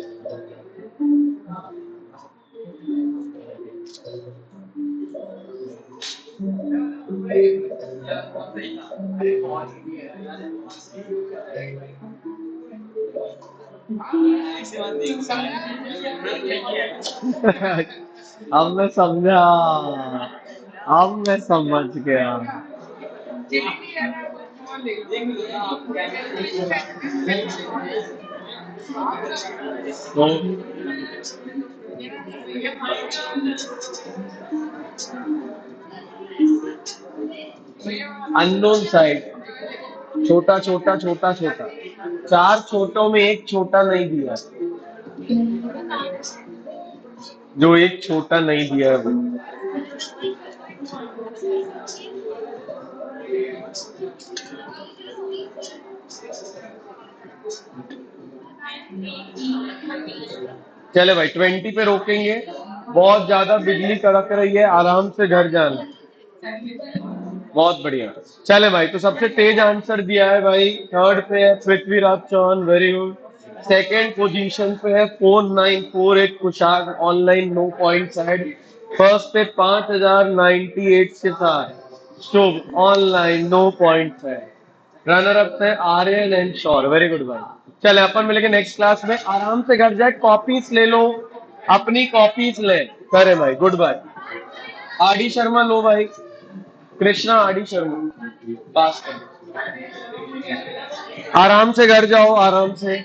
अब मैं समझा, अब मैं समझ गया। तो अननोन साइड, छोटा छोटा छोटा छोटा, चार छोटों में एक छोटा नहीं दिया, जो एक छोटा नहीं दिया है वो। चले भाई 20 पे रोकेंगे, बहुत ज्यादा बिजली कड़क रही है, आराम से घर जाना। बहुत बढ़िया। चले भाई, तो सबसे तेज आंसर दिया है भाई, थर्ड पे है Prithviraj Chauhan, very good. Second position पे है 4948 Kushag, online no points add. First पे 5098 के साथ शुभ, ऑनलाइन नो पॉइंट्स है। रनर अप है Aryan and Shor, very good भाई। चले अपन मिलेंगे नेक्स्ट क्लास में, आराम से घर जाए, कॉपीज ले लो, अपनी कॉपीज ले करे भाई, goodbye. R D Sharma लो भाई, Krishna R D Sharma pass कर, आराम से घर जाओ, आराम से।